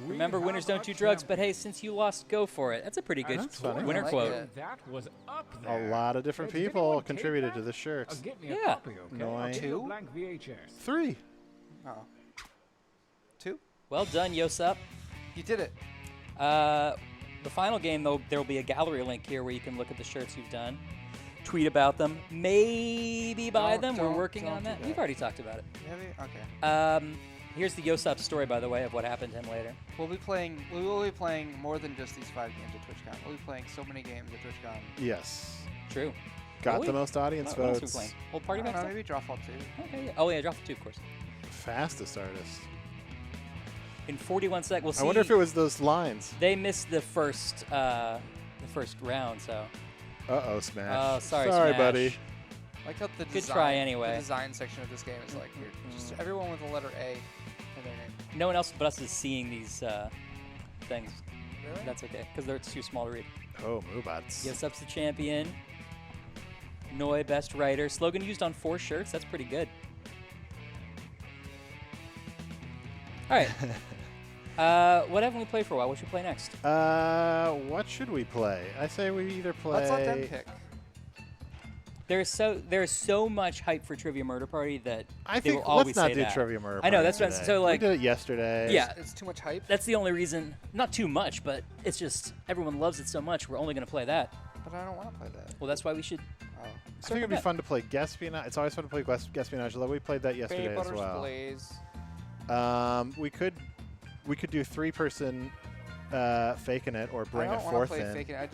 Remember, winners don't do drugs, but hey, since you lost, go for it. That's a pretty good That's funny. winner I like quote. it. That was up A there. lot of different Hey, did people anyone take contributed that? to the shirts. Get me Yeah. a copy, okay? No, I'll I- take a Two? blank VHS. 3. Oh. 2? Well done, Yosep. You did it. The final game, though, there will be a gallery link here where you can look at the shirts you've done, tweet about them, maybe buy them. We're working on don't that. do that. We've already talked about it. Have you? Okay. Here's the Yosep story, by the way, of what happened to him later. We will be playing more than just these 5 games at TwitchCon. We'll be playing so many games at TwitchCon. Yes. True. Got Will we? the most audience What else are we votes. playing? Old Party I Pack don't know, stuff? maybe Drawfall 2. Okay, yeah. Oh, yeah, Drop 2, of course. Fastest artist. In 41 seconds, we'll see. I wonder if it was those lines. They missed the first round, so. Uh-oh, Smash. Oh, sorry, Sorry, Smash. buddy. I like how the Good design, try anyway. The design section of this game is like just everyone with the letter A in their name. No one else but us is seeing these things. Really? That's okay, because they're too small to read. Oh, Moobots. Yosep's the champion. Noi, best writer. Slogan used on 4 shirts. That's pretty good. All right. What haven't we played for a while? What should we play next? What should we play? I say we either play... Let's let them pick. There's so much hype for Trivia Murder Party that I they think will always let's not say do that. Trivia Murder I know, Party that's what- today. so, like- we did it yesterday. Yeah. It's too much hype. That's the only reason. Not too much, but it's just everyone loves it so much. We're only going to play that. But I don't want to play that. Well, that's why we should. Oh. I think it'd be fun to play Guespionage. It's always fun to play Guespionage, although we played that yesterday as Butters well. Blaze. We could do 3-person faking it or bring I a don't want to 4th play in. Fake It. I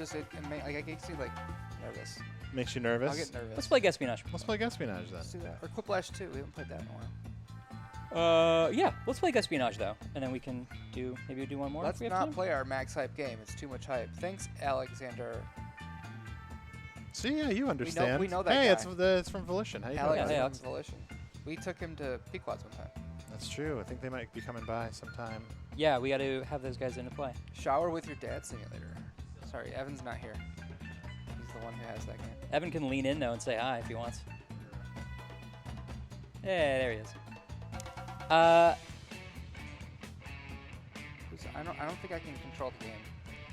get you like nervous. Makes you nervous? I'll get nervous. Let's play Guespionage. Let's play Guespionage then. Let's do that. Or Quiplash 2. We haven't played that in a while. Yeah, let's play Guespionage though, and then we can maybe do one more. Let's if we have not time. play our max hype game. It's too much hype. Thanks, Alexander. See, yeah, you understand. we know that Hey, guy. it's from Volition. How you Alex doing? hey, from Alex. Volition. We took him to Pequods one time. That's true. I think they might be coming by sometime. Yeah, we got to have those guys in to play. Shower with your dad simulator. Sorry, Evan's not here. He's the one who has that game. Evan can lean in though and say hi if he wants. Yeah, there he is. I don't think I can control the game.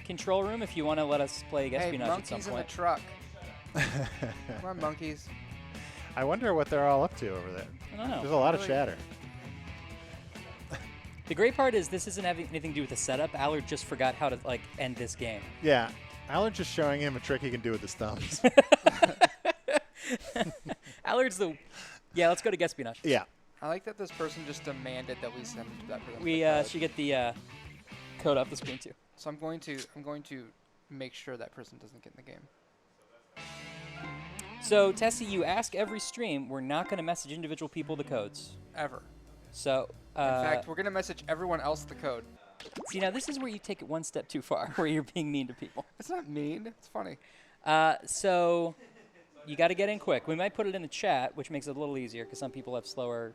Control room if you want to let us play Hey, Guespionage at some monkeys in the point. truck. Come on, monkeys. I wonder what they're all up to over there. I don't know. There's a lot of Really? chatter. The great part is this isn't having anything to do with the setup. Allard just forgot how to end this game. Yeah, Alan's just showing him a trick he can do with his thumbs. Allard's the. Yeah, let's go to Guespionage. Yeah. I like that this person just demanded that we send that person. We the code. should get the code up the screen too. So I'm going to make sure that person doesn't get in the game. So Tessie, you ask every stream. We're not going to message individual people the codes. Ever. So. In fact, we're gonna message everyone else the code. See, now this is where you take it one step too far, where you're being mean to people. It's not mean. It's funny. So you got to get in quick. We might put it in the chat, which makes it a little easier because some people have slower,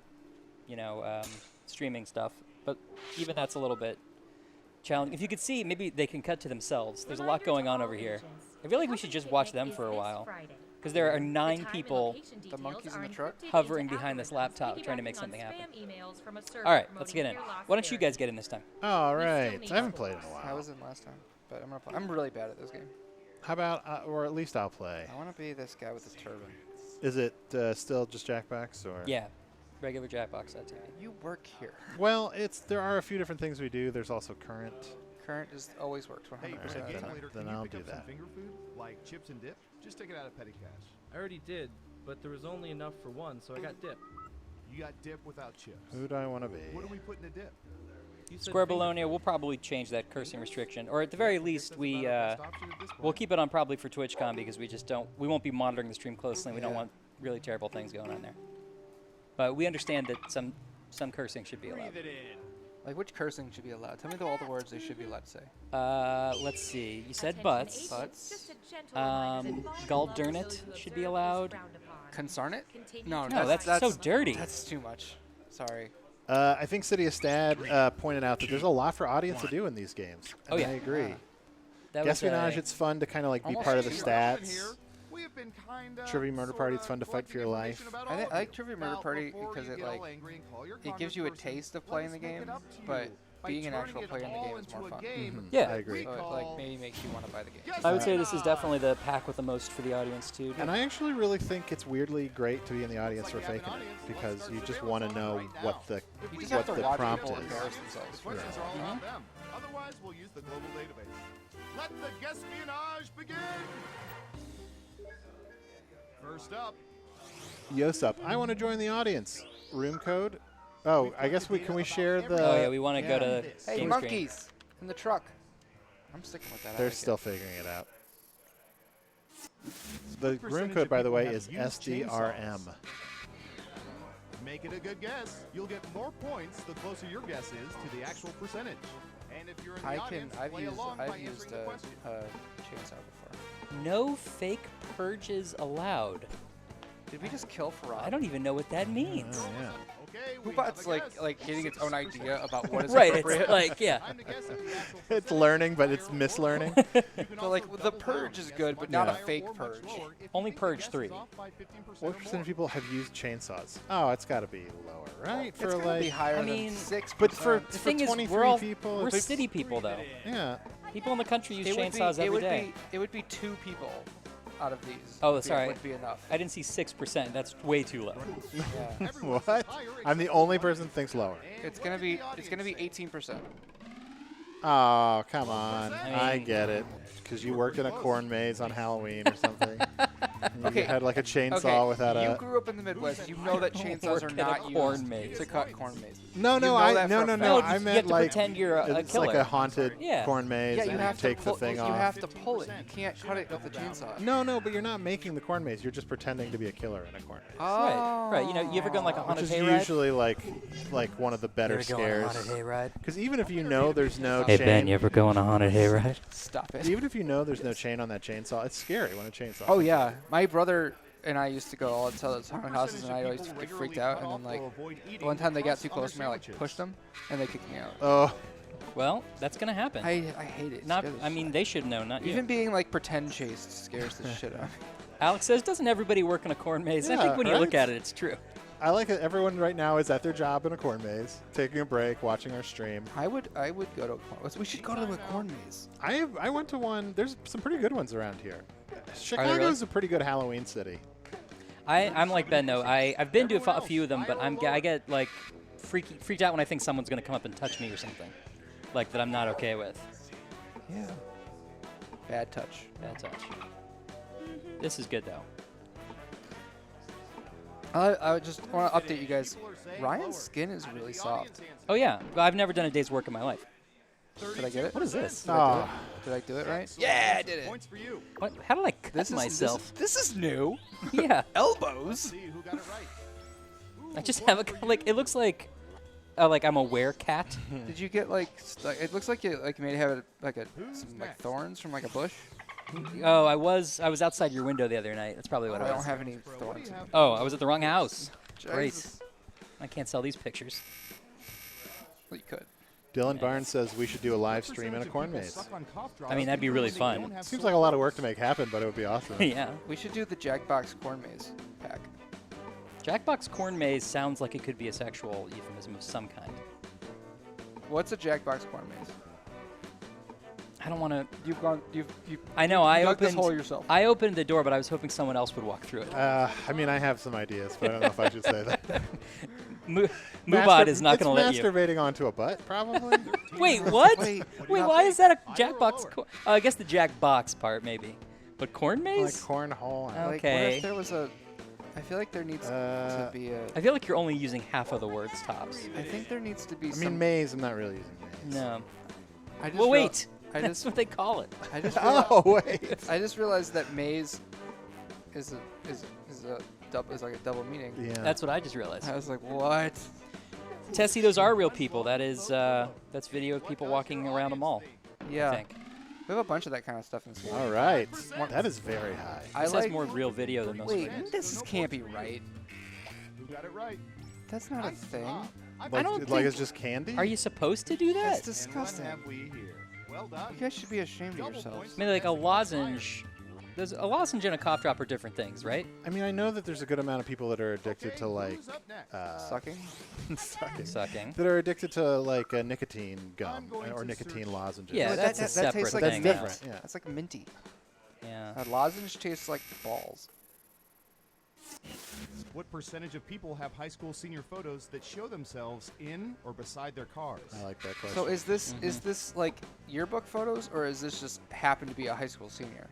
streaming stuff. But even that's a little bit challenging. If you could see, maybe they can cut to themselves. There's a lot going on over here. I feel like we should just watch them for a while. Because there are 9 people The monkeys in the truck? hovering behind this laptop trying to make something happen. All right, let's get in. Why don't you guys get in this time? All right. I haven't played in a I while. was in last time, but I'm gonna play. I'm really bad at this game. How about, or at least I'll play. I want to be this guy with the turban. Is it still just Jackbox or? Yeah, regular Jackbox TV. You work here. Well, there are a few different things we do. There's also current. Current is always worked 100% Hey, of the then time. later, Then I'll I'll do do that. Some finger food, like chips and dip. Just take it out of petty cash. I already did, but there was only enough for one, so I got dip. You got dip without chips. Who do I want to be? What do we put in the dip? You said Square finger Bologna, we'll probably change that cursing restriction, or at the very least, That's we about our best option at this we'll point. keep it on probably for TwitchCon because we won't be monitoring the stream closely. And we don't want really terrible things going on there. But we understand that some cursing should be allowed. Like, which cursing should be allowed? Tell me all the words they should be allowed to say. Let's see. You said butts. Butts. Galdernit should be allowed. Consarnate? No, No, that's so dirty. That's too much. Sorry. I think City of Stad pointed out that there's a lot for audience to do in these games. Oh, and yeah. I agree. That was Espionage, it's fun to kind of like be Almost part of the here. stats. We have been kinda, Trivia Murder Party, it's fun to sorta fight for your life. collecting information about I all of like you. Trivia Murder Now, Party before because you it get all like angry and call your it gives you a congressperson, taste of let playing us the make game, it up to you but by being an turning actual it player in the all game is into more a fun. game Yeah. I agree. we So it call like maybe makes you want to buy the game. I would say Yes, this is definitely the pack with the most for the audience too. And I actually really think it's weirdly great to be in the audience for faking it because you just want to know what the You just what have to the watch prompt people is. embarrass themselves. The questions are all about them. Otherwise, we'll use the global database. Let the espionage begin. First up, Yosup, I want to join the audience. Room code. Oh, I guess we can we share the. Oh yeah, we want to go to Hey, game screen. monkeys in the truck. I'm sticking with that. I They're like it. still figuring it out. The room code, by the way, is SDRM. make it a good guess. You'll get more points the closer your guess is to the actual percentage. And if you're in the audience, play along by I've used answering the question. chainsaw before. No fake purges allowed. Did we just kill Farad? I don't even know what that means. Oh, yeah. Okay, Who we have bots a like guess. getting its own idea about what is Right, appropriate? it's like, yeah. Time to guess at the actual It's percentage. learning, but it's mislearning. You can So also like the double purge down is and good, guess but much not a Yeah. higher fake or much purge. lower if you Only think the purge guess is 3. off by 15% What or percent more. of people have used chainsaws? Oh, it's got to be lower, right? It's For gonna like, be higher I mean, than 6%. but for The thing is, 23 we're all people, we're it's- city people though. Yeah. People in the country use it would chainsaws be, every day. It would be 2 people out of these. Oh, would be- sorry. Would be enough. I didn't see 6%. That's way too low. Yeah. Everyone says What? higher I'm the except only one. person that thinks lower. And It's gonna what be did the it's gonna be audience say? 18%. Oh, come on. I mean- get it. Because you worked in a corn maze on Halloween or something. And Okay, You had like a chainsaw Okay, without you a. grew up in the Midwest. You know that chainsaws Work are in a not corn used maze. to cut corn mazes. No, You no, know I that no, for no, a no. fact. I you meant have to like pretend you're a it's killer. like a haunted Yeah. corn maze, Yeah, and you have to take the pull, thing you off. have to pull it. You can't cut it with the chainsaw. No, but you're not making the corn maze. You're just pretending to be a killer in a corn maze. Right, right. You know, you ever gone like a Which haunted is hayride? usually like one of the better scares. hayride? Because even if you know there's no Hey chain, Ben, you ever go on a haunted hayride? Stop it. even if you know there's no chain on that chainsaw, it's scary when a chainsaw. Oh yeah, my brother and I used to go all to those haunted houses, and I always get freaked out. And then like one time they got too close to me, I like pushed them, and they kicked me out. Oh, Well, that's gonna happen. I hate it. It Not, scares the I mean, shit they should know, not out of me. you. Even being like pretend chased scares the shit out of me. Alex says, doesn't everybody work in a corn maze? I Yeah, think when you look right? at it, it's true. I like it. Everyone right now is at their job in a corn maze, taking a break, watching our stream. I would go to a corn. We should go to a corn maze. I went to one. There's some pretty good ones around here. Chicago's really? a pretty good Halloween city. I'm like Ben though. I've been to a few of them, but I get like freaked out when I think someone's gonna come up and touch me or something, like that I'm not okay with. Yeah. Bad touch. Bad touch. This is good though. I would just want to update you guys. Ryan's skin is really soft. Oh yeah, well, I've never done a day's work in my life. Did I get it? What is this? Did I do it? Did I do it right? Yeah, I did it. Points for you. What? How did I cut This is myself? This is new. Yeah, Elbows. See who got it right. I just have a like. It looks like I'm a werecat. Did you get like? It looks like you maybe have some like thorns from like a bush. Oh, I was outside your window the other night. That's probably what I it don't was. have any thorns. Oh, I was at the wrong house. Great. Jesus. I can't sell these pictures. Well, you could. Dylan Barnes says we should do a live stream in a corn maze. I mean, that'd be really fun. Seems like a lot of work to make happen, but it would be awesome. Yeah. We should do the Jackbox corn maze pack. Jackbox corn maze sounds like it could be a sexual euphemism of some kind. What's a Jackbox corn maze? I don't want to. You've I know. I dug this opened. hole yourself. I opened the door, but I was hoping someone else would walk through it. I mean, I have some ideas, but I don't know if I should say that. Mubot is not going to let It's you. masturbating onto a butt, probably. Wait, what? Wait, Wait, no. why is that a Higher or Jackbox? lower? I guess the Jackbox part, maybe. But corn like maze? cornhole. Like, what Okay. if there was a? I feel like there needs to be a. I feel like you're only using half of the words tops. I think there needs to be I some. mean, maze. I'm not really using maze. No. I just Well, real- wait. I That's just what they call it. I just Oh wait. I just realized that maze is like a double meaning. Yeah. That's what I just realized. I was like, what? Tessie, those are real people. That is, that's video of people walking around a mall. Yeah. I think. We have a bunch of that kind of stuff in this game. All right. That is very high. I This like. has more real video than most Wait, videos. this can't be right. Who got it right? That's not a thing. Like, don't like think- it's just candy. Are you supposed to do That's that? And what disgusting. have we here? Well done. You guys should be ashamed of Double yourselves. points. I mean, like a lozenge. There's a lozenge and a cough drop are different things, right? I mean, I know that there's a good amount of people that are addicted Okay, to like who's up next? Sucking? sucking. Sucking. That are addicted to like a nicotine gum I'm going or to nicotine search- lozenges. Yeah, But that's a that separate tastes like That's thing. mint. different. Yeah. That's like minty. Yeah. A lozenge tastes like balls. What percentage of people have high school senior photos that show themselves in or beside their cars? I like that question. So is this like yearbook photos, or is this just happen to be a high school senior?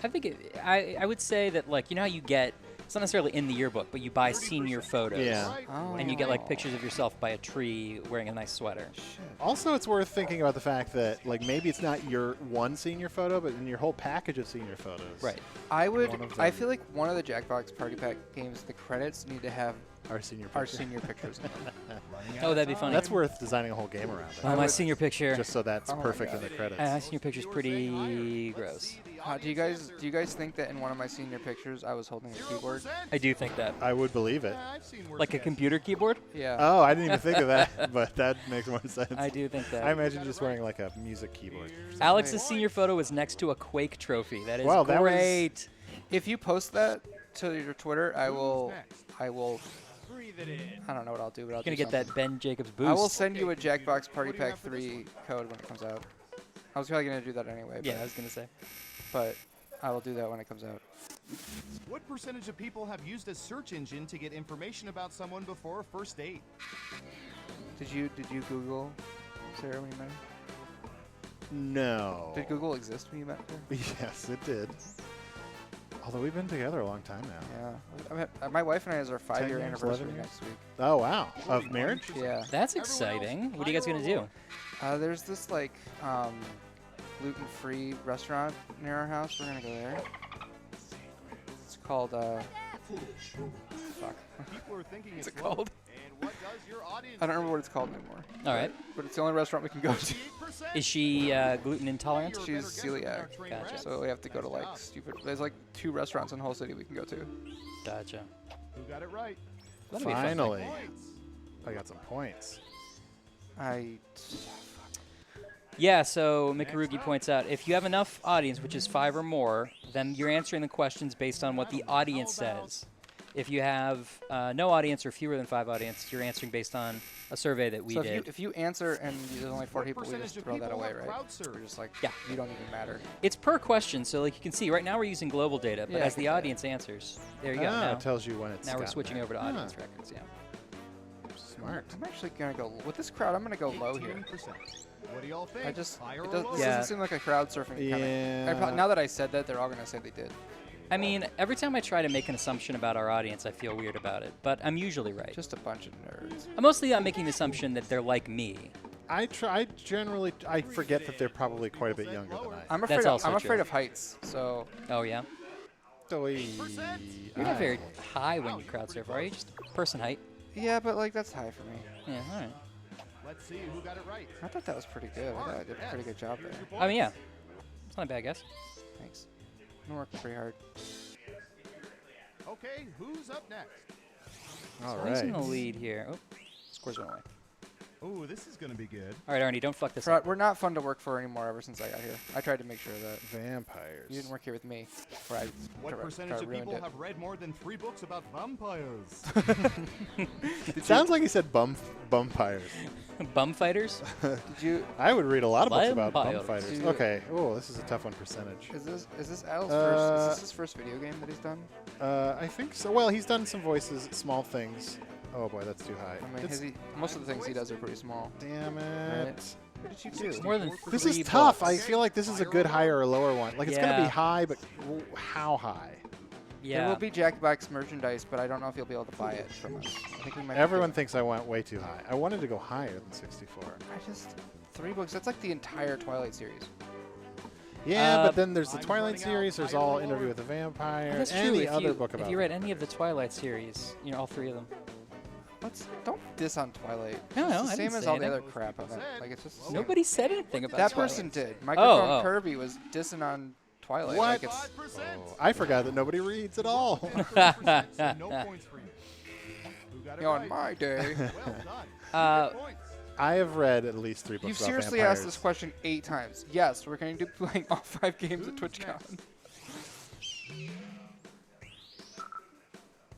I think I would say that, like, you know how you get, it's not necessarily in the yearbook, but you buy senior photos. Yeah. Right. Oh. And you get like pictures of yourself by a tree wearing a nice sweater. Also, it's worth thinking about the fact that like maybe it's not your one senior photo, but in your whole package of senior photos. Right. I One of would. them. I feel like one of the Jackbox Party Pack games, the credits need to have Our senior our picture. senior pictures in them. Oh, that'd be funny. That's worth designing a whole game around it. Oh, my senior picture. Just so that's Oh my perfect in God. the credits. My senior picture's pretty gross. Do you guys think that in one of my senior pictures I was holding a keyboard? I do think that. I would believe it. I've seen worse Like a guesses. computer keyboard? Yeah. Oh, I didn't even think of that, but that makes more sense. I do think that. I imagine just wearing like a music keyboard. Alex's senior photo is next to a Quake trophy. That is Wow, that was- great. If you post that to your Twitter, I will. next? I will. Breathe it in. I don't know what I'll do, but I'll Gonna do get that something. Ben Jacobs boost. I will send you a Okay, Jackbox Party what do you Pack have for this 3 code when it comes out. I was probably gonna do that anyway. Yeah, but, I was gonna say. but I will do that when it comes out. What percentage of people have used a search engine to get information about someone before a first date? Did you Google Sarah when you met her? No. Did Google exist when you met her? Yes, it did. Although we've been together a long time now. Yeah. My wife and I is our 5-year years, anniversary 11 years? next week. Oh wow, of marriage? Yeah. That's exciting. What are you guys gonna do? There's this like gluten-free restaurant near our house. We're gonna go there. It's called fuck. People are thinking What's it's it low. called? And what does your audience I don't remember what it's called anymore. All right. But it's the only restaurant we can go to. 58%? Is she gluten intolerant? You're a She's better guesser than our celiac. trained Gotcha. reps. So we have to go to Nice like job. stupid. There's like 2 restaurants in the whole city we can go to. Gotcha. Who got it right? That'll be a fun thing. Finally, Points. I got some points. Yeah, so Mikarugi points out, if you have enough audience, which is 5 or more, then you're answering the questions based on what the audience says. If you have no audience or fewer than 5 audience, you're answering based on a survey that we So did. if you answer and there's only 4 What people, we percentage just of throw that people away, have right? crowd surf? We're just like, Yeah. you don't even matter. It's per question, so like you can see, right now we're using global data, but Yeah, as I the can see audience answers, there you go. Ah, Now, it tells you when it's. now we're gotten switching there. over to Ah, audience records, yeah. Smart. I'm actually gonna go with this crowd. I'm gonna go low here. 18%. What do y'all think? I just Higher it or does, lower? this Yeah. doesn't seem like a crowd surfing kind Yeah. of. Now that I said that, they're all gonna say they did. I mean, every time I try to make an assumption about our audience, I feel weird about it, but I'm usually right. Just a bunch of nerds. Mostly I'm making the assumption that they're like me. I forget that they're probably quite a bit younger than I. I'm That's afraid. also I'm afraid true. of heights. So Oh, yeah? You're not I- very high when you crowd surf, are you? Just person height. yeah, but like that's high for me. Yeah, all right. Let's see who got it right. I thought that was pretty good. I thought I did a pretty good job there. I mean, yeah. It's not a bad guess. Thanks. I'm working pretty hard. Okay, who's up next? All Who's in the right. lead here? Oh, scores went away. Ooh, this is gonna be good. All right, Arnie, don't fuck this Crowd, up. we're not fun to work for anymore ever since I got here. I tried to make sure that Vampires. you didn't work here with me. Where I What tried- percentage tried of ruined people it. have read more than 3 books about vampires? It sounds like he said bumpires. Bum fighters? Did you? I would read a lot of books about bum Vampires. fighters. Dude. Okay. Oh, this is a tough one. Percentage. Is this Adam's first? Is Uh, this his first video game that he's done? I think so. Well, he's done some voices, small things. Oh boy, that's too high. I mean, It's- most of the things he does are pretty small. damn it. Right. What did you do? More than This 3 is tough. I books. feel like this is a good higher or lower one. Like it's gonna be Yeah. high, but how high? There Yeah. will be Jackbox merchandise, but I don't know if you'll be able to buy it from us. I think we might. Everyone thinks I went way too high. I wanted to go higher than 64. I just 3 books. That's like the entire Twilight series. Yeah, Uh, but then there's the I'm Twilight running out. series. There's Higher all or Interview lower? with the Vampire, That's and true. the If other you, book about. if you read any of the Twilight series, you know, all 3 of them. Don't diss on Twilight. No, It's no, the I same didn't as say all the anything. other crap on it. Like it's just Nobody said anything about that Twilight. person did. Microphone oh. Kirby was dissing on Twilight. What? Like it's, 5%. Oh, I forgot that nobody reads at all. 30%, so no points for you. Who got it on right? my day. Well done. Uh, Points. I have read at least 3 books You've about seriously vampires. asked this question 8 times. Yes, we're going to be playing all 5 games at TwitchCon.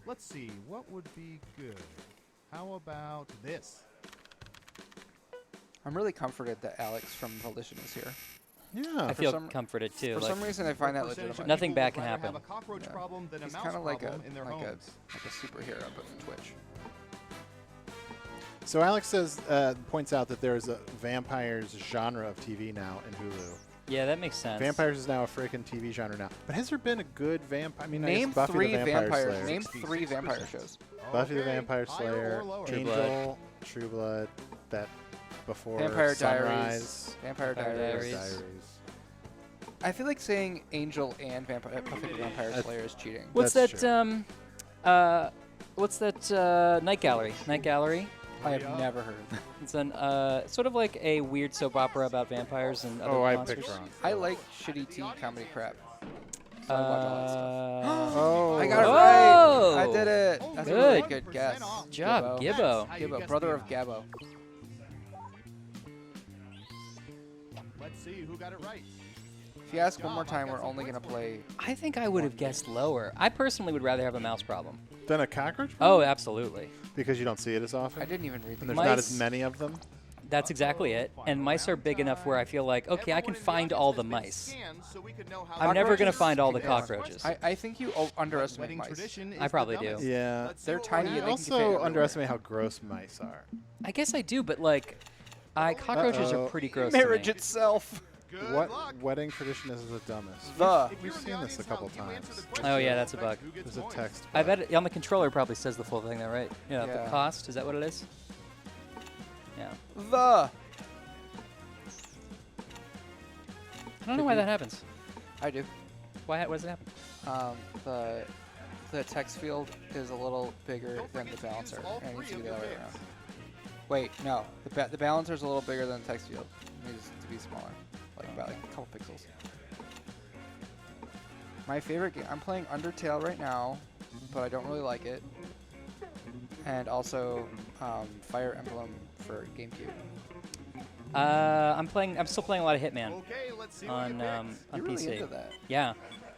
Let's see, what would be good? How about this? I'm really comforted that Alex from Volition is here. Yeah. I feel some- comforted too. For like, some reason, I find that What percentage of legitimate. Nothing people bad would can rather happen. Have a cockroach Yeah. problem than He's a mouse kind of like a problem in their homes. superhero, but for Twitch. So Alex says, points out that there is a vampires genre of TV now in Hulu. yeah, that makes sense. Vampires is now a freaking TV genre now. But has there been a good vampire? I mean, I Name guess Buffy 3 the Vampire vampires. Slayer. Name 3 vampire shows. Buffy the Okay, Vampire higher Slayer, or lower? True Angel, True Blood, that before Vampire Sunrise. Diaries. Vampire Vampire Diaries. Diaries. I feel like saying Angel and Buffy the Vampire Slayer is cheating. What's That's that? What's that? Night Gallery. Night Gallery. I have never heard of that. It's an sort of like a weird soap opera about vampires and other Oh, I monsters. picked wrong. I like shitty teen comedy crap. So I watch all that stuff. Oh, I got it Oh! right. I did it. That's a really good guess. Good job, Gibbo. Gibbo, brother of Gabbo. Let's see who got it right. If you ask one more time, we're only gonna play. I think I would have guessed lower. I personally would rather have a mouse problem. Then a cockroach? Oh, absolutely. Because you don't see it as often? I didn't even read And the. there's Mice- not as many of them? That's exactly it. And mice are big enough where I feel like, okay, I can find all the mice. I'm never going to find all the cockroaches. I think you underestimate mice. I probably do. Yeah. They're tiny. I and they can fit also everywhere. underestimate how gross mice are. I guess I do, but like, cockroaches are Uh-oh. pretty gross Marriage to me. itself. What wedding tradition is the dumbest? The. We've seen this a couple times. Oh yeah, that's a bug. There's a text. I bug. bet on the controller it probably says the full thing though, right? Yeah, Yeah. the cost, is that what it is? Yeah. The. I don't know why that happens. I do. Why does it happen? The text field is a little bigger than the balancer, and it needs to be the other way around. Wait, no. The balancer is a little bigger than the text field. It needs to be smaller, like about a couple pixels. My favorite game. I'm playing Undertale right now, but I don't really like it. And also Fire Emblem for GameCube. I'm still playing a lot of Hitman Okay, let's see on what You're PC. really into that. Yeah.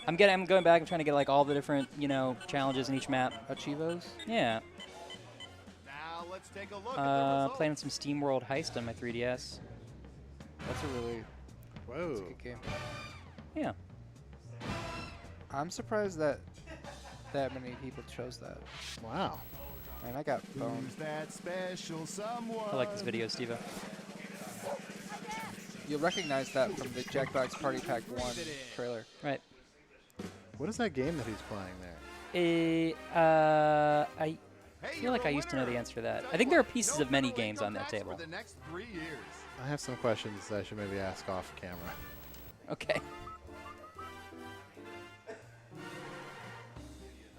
I'm going back. I'm trying to get like all the different, challenges in each map. Achievos? Yeah. Now let's take a look at the results. Playing some SteamWorld Heist on my 3DS. That's a really Whoa. good game. Yeah. I'm surprised that many people chose that. Wow. Man, I got boned. Who's that special someone? I like this video, Steve. You'll recognize that from the Jackbox Party Pack 1 trailer. Right. What is that game that he's playing there? I feel like I used to know the answer to that. I think there are pieces of many games on that table. For the next 3 years. I have some questions that I should maybe ask off camera. Okay.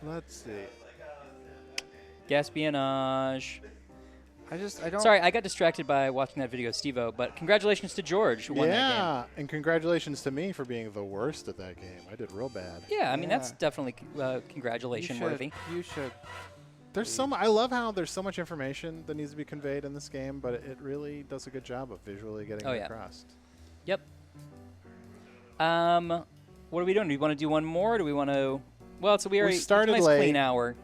Let's see. Gaspionage. I don't. Sorry, I got distracted by watching that video of Steve-O, but congratulations to George who won that Yeah, and congratulations to me for being the worst at that game. I did real bad. game. Yeah, I mean, that's Yeah. definitely congratulation worthy. You should. There's I love how there's so much information that needs to be conveyed in this game, but it really does a good job of visually getting Oh, it yeah. across. Yep. What are we doing? Do we want to do one more? Or do we want to? Well, so we already started nice late. clean hour.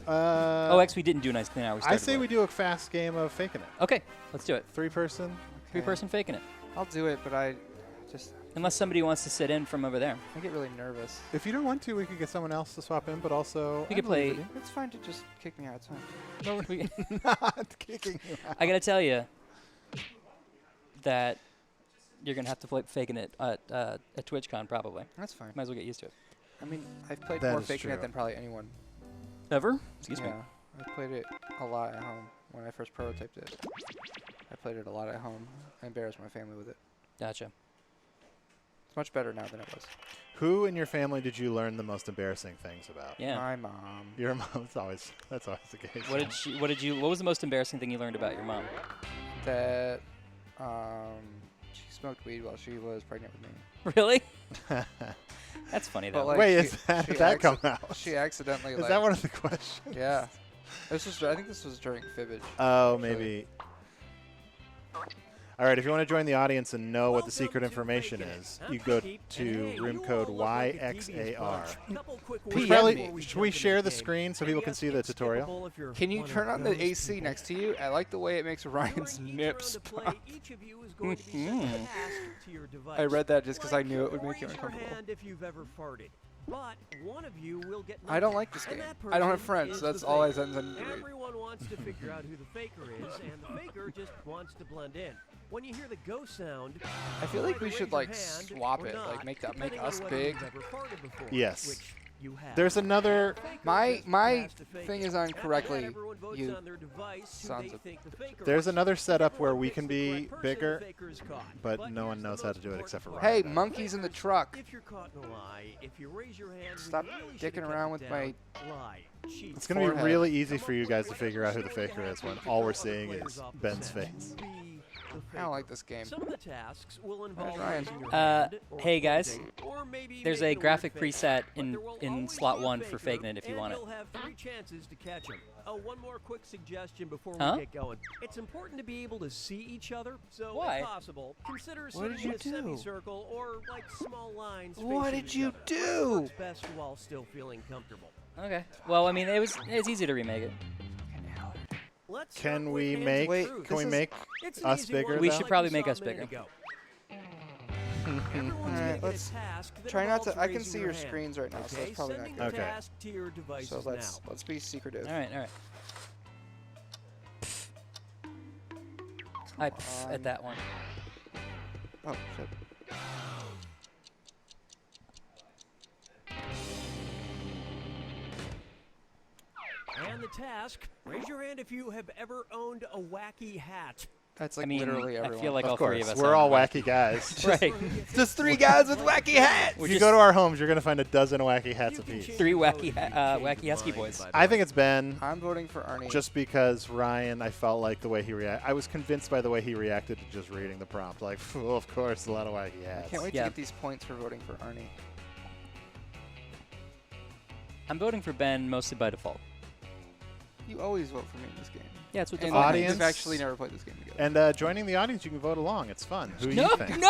Actually, we didn't do a nice clean hour. We I started say late. we do a fast game of faking it. Okay, let's do it. 3-person. 3-person faking it. I'll do it, but I Unless somebody wants to sit in from over there. get really nervous. If you don't want to, we could get someone else to swap in, but also We I could play. believe It's fine to just kick me out. It's fine. No, we, in you. Not kicking you out. I gotta tell you that you're gonna have to play faking it at TwitchCon probably. That's fine. Might as well get used to it. I mean, I've played That more is faking true. it than probably anyone. Ever? Excuse me. Yeah, I played it a lot at home when I first prototyped it. I played it a lot at home. I embarrassed my family with it. Gotcha. It's much better now than it was. Who in your family did you learn the most embarrassing things about? Yeah. My mom. Your mom. That's always the case. What was the most embarrassing thing you learned about your mom? That she smoked weed while she was pregnant with me. Really? That's funny But, though. like, Wait, she- did she that come acci- out? She accidentally Is like. that one of the questions? Yeah. I think this was during Fibbage. Oh, actually. maybe. All right, if you want to join the audience and know what the secret information is, you go to room code YXAR. Should we share the screen so people can see the tutorial? Can you turn on the AC next to you? I like the way it makes Ryan's nips pop. I read that just because I knew it would make you uncomfortable. But one of you will get I don't like this game. I don't have friends, so that's all I send them to read. Everyone wants to figure out who the faker is, and the faker just wants to blend in. When you hear the go sound, I feel like we should like swap it, like make us big. Yes. There's another. My thing is on correctly. You sons of. There's another setup where we can be bigger, but no one knows how to do it except for Ryan. Hey, monkeys in the truck. If you're caught in a lie, if you raise your hand, Stop dicking around with my. It's going to be really easy for you guys to figure out who the faker is when all we're seeing is Ben's face. I don't like this game. Some of the tasks will involve hey guys, there's a graphic preset in slot 1 for faking it if you want it. Have 3 chances to catch him. Oh, one more quick suggestion before we get going. It's important to be able to see each other, so if possible, consider sitting in a semicircle or like small lines. What did you do? Works best while still feeling comfortable. Okay. Well, I mean, it's easy to remake it. Can we make us bigger? We should probably make us bigger. Alright, let's try not to. I can see your screens right now, so that's probably not good. Okay. So let's be secretive. All right. I at that one. Oh shit. And the task, raise your hand if you have ever owned a wacky hat. That's like literally everyone. I feel like all course, 3 of us. we're all wacky guys. Right. Just 3 guys with wacky hats. If you go to our homes, you're going to find a dozen wacky hats apiece. 3 wacky husky boys. I think it's Ben. I'm voting for Arnie. Just because Ryan, I felt like the way he reacted. I was convinced by the way he reacted to just reading the prompt. Like, oh, of course, a lot of wacky hats. I can't wait to get these points for voting for Arnie. I'm voting for Ben mostly by default. You always vote for me in this game. Yeah, it's what the audience. We've actually never played this game together. And joining the audience, you can vote along. It's fun. Who do you think?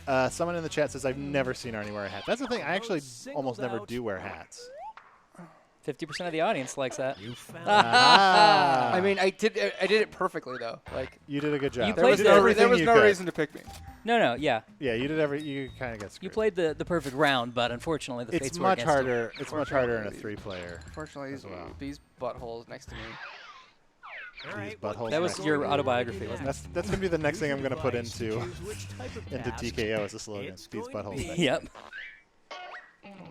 No. Someone in the chat says, I've never seen Arnie wear a hat. That's the thing. I actually almost never do wear hats. 50% of the audience likes that. I mean, I did it perfectly though. Like you did a good job. You there was no reason to pick me. No, yeah. Yeah, you kind of got screwed. You played the perfect round, but unfortunately the fates were against harder. It's much harder in a 3-player. Unfortunately, these buttholes next to me. These buttholes. That was your autobiography, wasn't it? That's gonna be the next thing I'm gonna put into TKO as a slogan. These buttholes. Yep.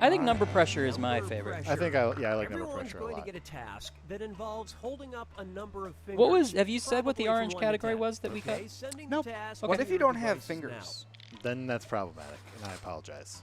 I think number pressure is my favorite. I think I like number pressure a lot. Everyone's going to get a task that involves holding up a number of fingers. What was? Have you said what the orange category was that we got? Nope. Okay. What if you don't have fingers? Then that's problematic, and I apologize.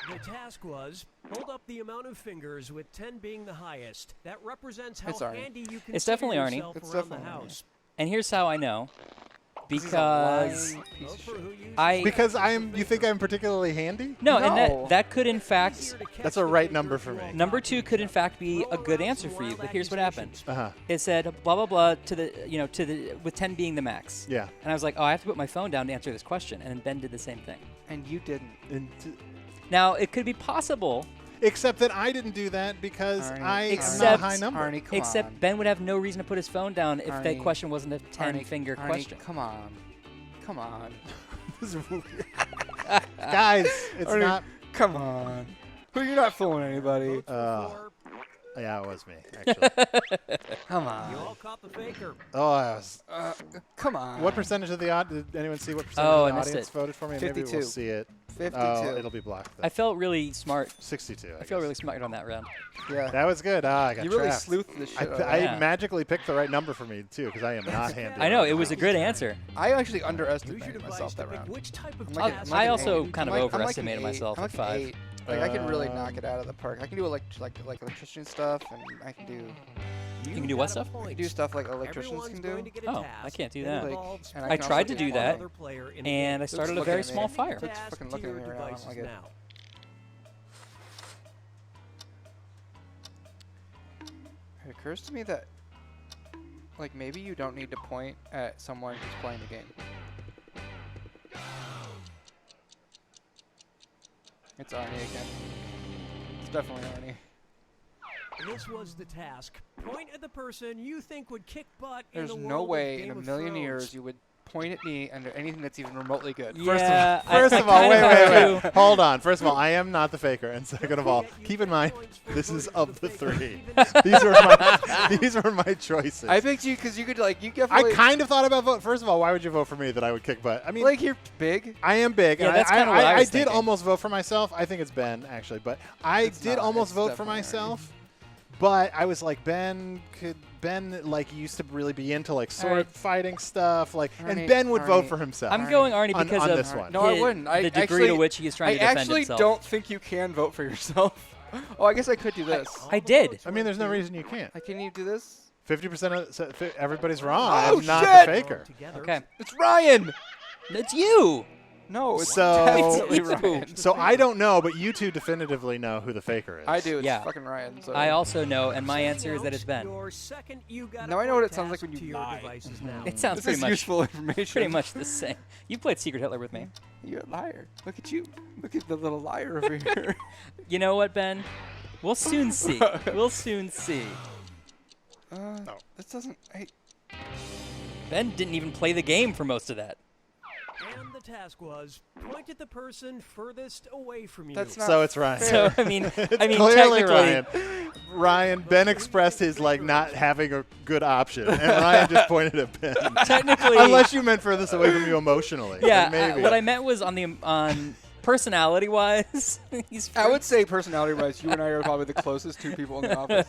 The task was, hold up the amount of fingers with 10 being the highest. That represents how handy you can It's definitely Arnie. around the house. And here's how I know. Because you think I'm particularly handy? No, and that could in fact that's a right number for me. Number 2 could in fact be a good answer for you, but here's what happened. Uh-huh. It said blah blah blah with 10 being the max. Yeah. And I was like, oh, I have to put my phone down to answer this question, and then Ben did the same thing. And you didn't. Now it could be possible. Except that I didn't do that because Arnie, I am not a high number. Arnie, come except on. Ben would have no reason to put his phone down if Arnie, that question wasn't a 10-finger Arnie, question. Come on. Come on. This is weird. Guys, it's Arnie, not. Come on. You're not fooling anybody. Yeah, it was me, actually. Come on. You all caught the faker. Oh, I was. Come on. What percentage of the audience? Did anyone see what percentage of the audience voted for me? 52. Maybe we'll see it. 52. Oh, it'll be blocked. Then. I felt really smart. 62. I feel really smart on that round. Yeah. That was good. I got You really trapped. sleuthed the shit. I magically picked the right number for me too, because I am not handy. I know it was a good answer. I actually underestimated myself that round. Which type of I also kind of I'm overestimated like an myself I'm at like 5. 8. Like I can really knock it out of the park. I can do like electrician stuff, and I can do. You can do what stuff? You do stuff like electricians can do. Oh, I can't do that. And I can tried also to do that, and I started a very small fire. It's fucking looking at me right now. I don't like it. It occurs to me that, like, maybe you don't need to point at someone who's playing the game. It's Arnie again. It's definitely Arnie. This was the task. Point at the person you think would kick butt There's in the no world way of in Game a of million Thrones. years you would point at me under anything that's even remotely good. Yeah, First of all, wait. Hold on. First of all, I am not the faker, and second of all, keep in mind this is of the three. These were my choices. I picked you because you could you definitely. I kind of thought about vote. First of all, why would you vote for me that I would kick butt? I mean, like you're big. I am big. Yeah, and that's kinda what I was did thinking. almost vote for myself. I think it's Ben actually, but I did almost vote for definitely myself. But I was like, Ben used to really be into like sword fighting stuff, like, and Ben would vote for himself. I'm going Arnie because on of this one. No, I wouldn't. The degree to which he is trying to defend himself. I actually don't think you can vote for yourself. Oh, I guess I could do this. I did. I mean, there's no reason you can't. Can you do this? 50% of everybody's wrong. Oh, I'm not shit! the faker. Okay. It's Ryan. It's you. No, it's So- definitely It's you. Ryan. So I don't know, but you two definitively know who the faker is. I do. It's Yeah. fucking Ryan. So. I also know, and my answer is that it's Ben. Now I know what it sounds like when you lie. It sounds This pretty is much useful information. pretty much the same. You played Secret Hitler with me. You're a liar. Look at you. Look at the little liar over here. You know what, Ben? We'll soon see. We'll soon see. This doesn't. Ben didn't even play the game for most of that. And the task was point at the person furthest away from you. That's not So it's Ryan. So I mean, Clearly technically, Ryan. Ben expressed his like not having a good option, and Ryan just pointed at Ben. technically, Unless you meant furthest away from you emotionally. yeah. then maybe. What I meant was on personality-wise, he's. I would say personality-wise, you and I are probably the closest two people in the office.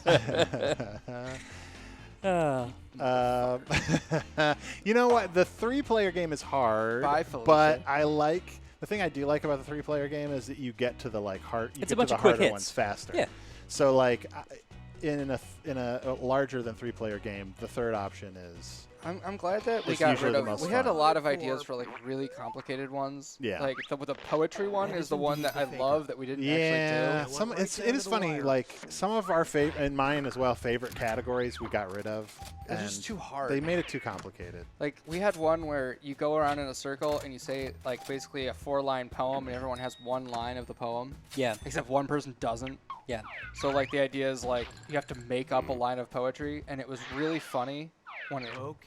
You know what? The 3-player game is hard, Bye, Felicia. but I like the thing I do like about the 3-player game is that you get to the like heart. You It's get a bunch to the of quick harder hits. ones faster. Yeah. So like in a larger than 3-player game, the third option is. I'm glad that we It's got usually rid the of. most We had a fun. lot of ideas for like really complicated ones. Yeah. Like the poetry one is the one that I love that we didn't Yeah, actually do. it is funny. Like some of our favorite and mine as well favorite categories we got rid of. It's and just too hard. They made it too complicated. Like we had one where you go around in a circle and you say like basically a 4-line poem and everyone has one line of the poem. Yeah. Except one person doesn't. Yeah. So like the idea is like you have to make up a line of poetry and it was really funny when it worked,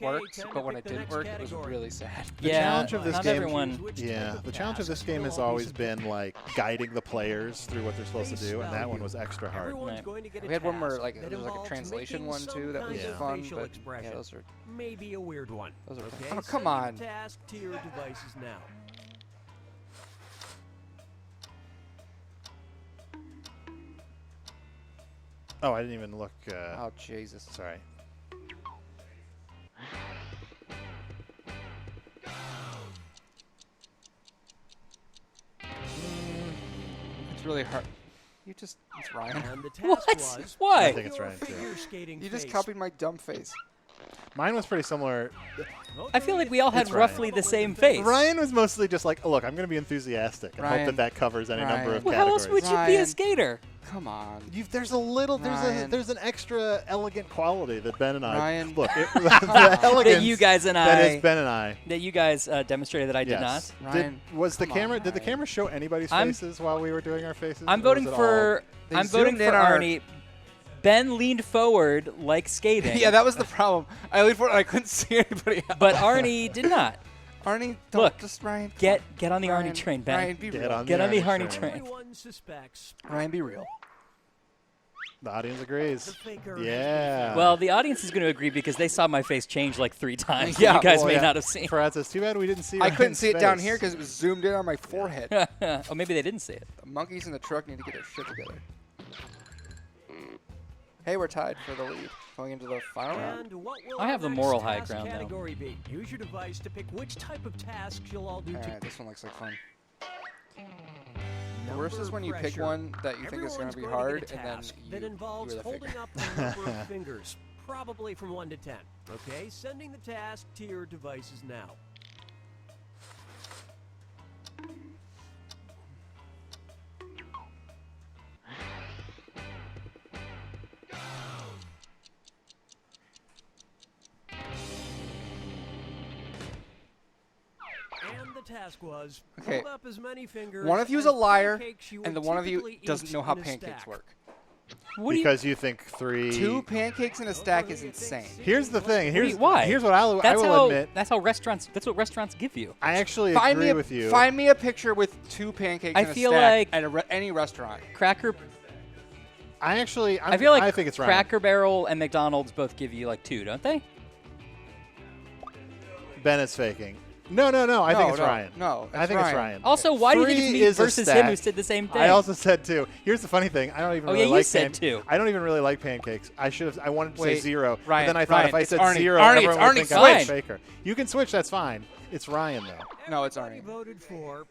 but when it didn't work, it was really sad. The Yeah, challenge of this not game, everyone. yeah, the challenge of this game has always been like guiding the players through what they're supposed to do, and that one was extra hard. Right. We had one where like there was like a translation one too that was Yeah. fun, but yeah, those are maybe a weird one. those are. Okay, Oh, come send your on. task to your devices now. Oh, I didn't even look. Oh Jesus. Sorry. It's really hard. It's Ryan. And the task What? was Why? I think it's your Ryan, too. figure skating You just face. copied my dumb face. Mine was pretty similar. I feel like we all had It's Ryan. roughly the same face. Ryan was mostly just like, look, I'm going to be enthusiastic and hope Ryan. that covers any number of Well, how else categories. would you be a Ryan. skater? Come on. There's a little, Ryan. there's an extra elegant quality that Ben and I Ryan. look. The elegance That you guys and that I. is Ben and I. That you guys demonstrated that I did Yes. not. Ryan, Was the come on, camera? Did the Ryan. camera show anybody's I'm- faces while we were doing our faces? I'm or voting was it for. They I'm voting zoomed for in our- Arnie. Ben leaned forward like skating. Yeah, that was the problem. I leaned forward and I couldn't see anybody else. But Arnie did not. Arnie, don't Look, just Ryan. Get on the Ryan, Arnie train, Ben. Ryan, be Get real. on Get on the Arnie Arnie train. train. Everyone suspects Ryan, be real. all? The audience agrees. the faker. Yeah. Well, the audience is going to agree because they saw my face change like 3 times. Yeah, that you guys well, may yeah. not have seen. Francis, too bad we didn't see. I couldn't Ryan's see it down face. here because it was zoomed in on my forehead. Oh, maybe they didn't see it. The monkeys in the truck need to get their shit together. Hey, we're tied for the lead. Going into the final round. And what will I have our the next moral high task ground, though. category be? Use your device to pick which type of tasks you'll all do All together. right, this one looks like fun. The worst is when you pick one that you think is going to be hard, and then that you involves are the holding faker. up a number of fingers. probably from 1 to 10. Okay, sending the task to your devices now. Task was okay. Hold up as many fingers one of you's a liar, and the one of you typically doesn't eat know how in a pancakes stack. work. Because you think 3... 2 pancakes in a stack is insane. Here's the thing. Here's why? Here's what I will admit. That's how restaurants. That's what restaurants give you. I actually agree with you. Find me a picture with 2 pancakes in a feel stack like at any restaurant. Cracker. I feel like I think it's right. Cracker Barrel and McDonald's both give you like 2, don't they? Ben is faking. No. I think it's Ryan. No, I think it's Ryan. Also, why do you think it's me versus him who said the same thing? I also said 2. Here's the funny thing. I don't even really you like said 2. I don't even really like pancakes. I wanted to say 0. Ryan, but then I thought if I said 0, Arnie, everyone would think I was a faker. You can switch. That's fine. It's Ryan, though. No, it's Arnie. Voted for.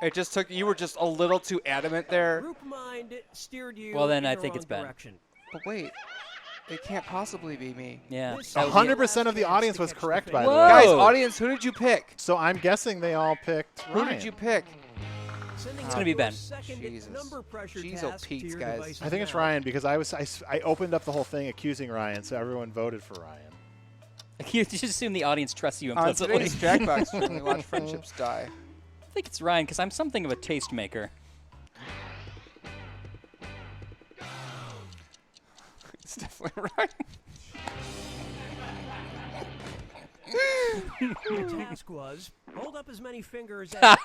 It just took. You were just a little too adamant there. Group mind steered you well, then in I the think wrong it's Ben. direction. But wait. It can't possibly be me. Yeah. 100% of the audience was correct, by the way. Guys, audience, who did you pick? So I'm guessing they all picked Ryan. Who did you pick? It's going to be Ben. Jesus. Jeez, oh Pete's, guys. I think it's Ryan because I opened up the whole thing accusing Ryan, so everyone voted for Ryan. You just assume the audience trusts you On implicitly. today's Jackbox, when we watch Friendships Die. I think it's Ryan because I'm something of a tastemaker. It's definitely Ryan. The task was hold up as many fingers as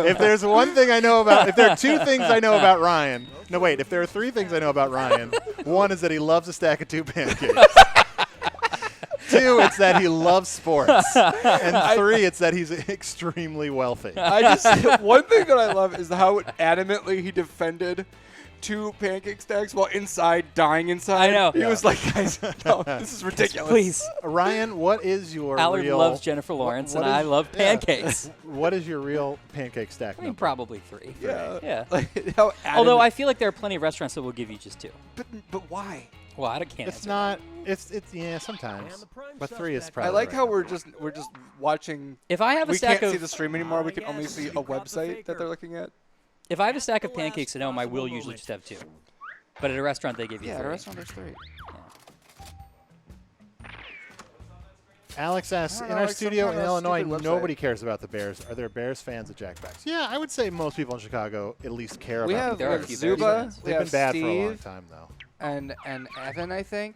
If there's one thing I know about, if there are 2 things I know about Ryan, no wait, if there are 3 things I know about Ryan, one is that he loves a stack of 2 pancakes. 2, it's that he loves sports, and 3, it's that he's extremely wealthy. One thing that I love is how adamantly he defended 2 pancake stacks while dying inside. I know. He was like, guys, no, this is ridiculous. Please. Ryan, what is your Allard real... loves Jennifer Lawrence, and I love pancakes. What is your real pancake stack number? Probably 3. Yeah. Like, although I feel like there are plenty of restaurants that will give you just 2. But why? Well, I can't. It's not. It's yeah. Sometimes, but 3 is probably. I like right. how we're just watching. If I have a we stack can't of see the stream anymore. We can only see a website that they're looking at. If I have a stack of pancakes at home, I will usually just have 2. But at a restaurant, they give you 3. Yeah, at a restaurant, there's 3. Alex asks, in our studio in Illinois, nobody cares about the Bears. Are there Bears fans at Jackbacks? Yeah, I would say most people in Chicago at least care about the Bears. We have Zuba. They've been bad for a long time, though. And Evan, I think.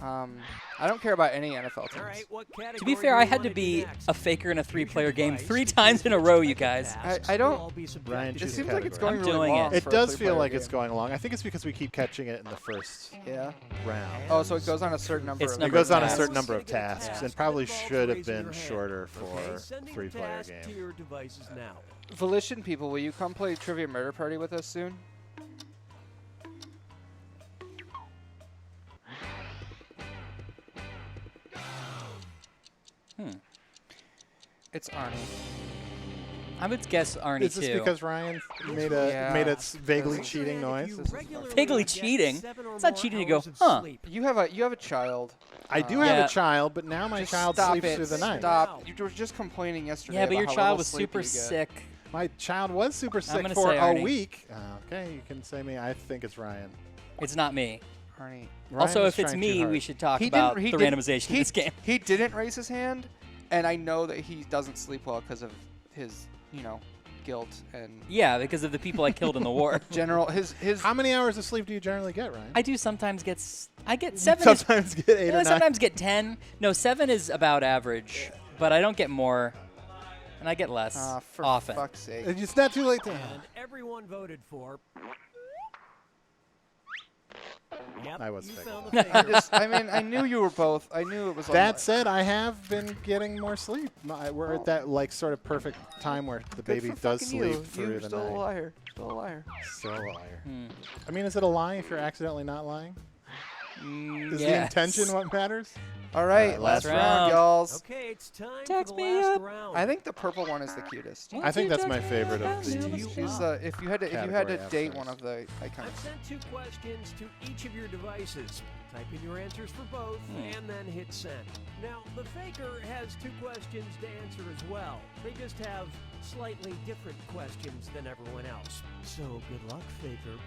I don't care about any NFL teams. Right, to be fair, I had to be a faker in a 3-player game 3 times in a row, you guys. I don't. Ryan, it seems like it's going I'm really doing long. It for does a feel like game. it's going along. I think it's because we keep catching it in the first round. Oh, so it goes on a certain number. It's of It number goes of on a tasks. certain number of tasks, and probably should have been shorter for a 3-player To game. your devices now. Volition people, will you come play Trivia Murder Party with us soon? It's Arnie. I would guess Arnie, Is this too. because Ryan made a vaguely cheating noise? Vaguely cheating? It's not cheating to go, huh. You have a child. I do have a child, but now my Just child stop sleeps it. through the night. Stop. You were just complaining yesterday. Yeah, but your about how child little was sleep super you get. sick. My child was super sick gonna for say a Arnie. week. Okay, you can say me. I think it's Ryan. It's not me. Arnie. Ryan Also, is if it's trying too me, hard. we should talk He about didn't- he the didn't- randomization in this game. He didn't raise his hand, and I know that he doesn't sleep well because of his, guilt and Yeah, because of the people I killed in the war. his. How many hours of sleep do you generally get, Ryan? I do sometimes get. I get 7. Sometimes get 8 or 9. Sometimes get 10. No, 7 is about average, but I don't get more, and I get less for often. fuck's sake. It's not too late to. And everyone voted for. Yep, I was you faking. found the finger. I knew you were both. I knew it was. That said, I have been getting more sleep. We're at that sort of perfect time where the baby does sleep through the still night. a liar. Still a liar. Still a liar. I mean, is it a lie if you're accidentally not lying? Is the intention what matters? All right, last round, y'all. Okay, it's time Text for the me last up. round. I think the purple one is the cutest. I think that's my favorite of the. She's if you had to category date avatars. one of the icons. I've sent 2 questions to each of your devices. Type in your answers for both and then hit send. Now, the Faker has 2 questions to answer as well. They just have slightly different questions than everyone else. So, good luck, Faker.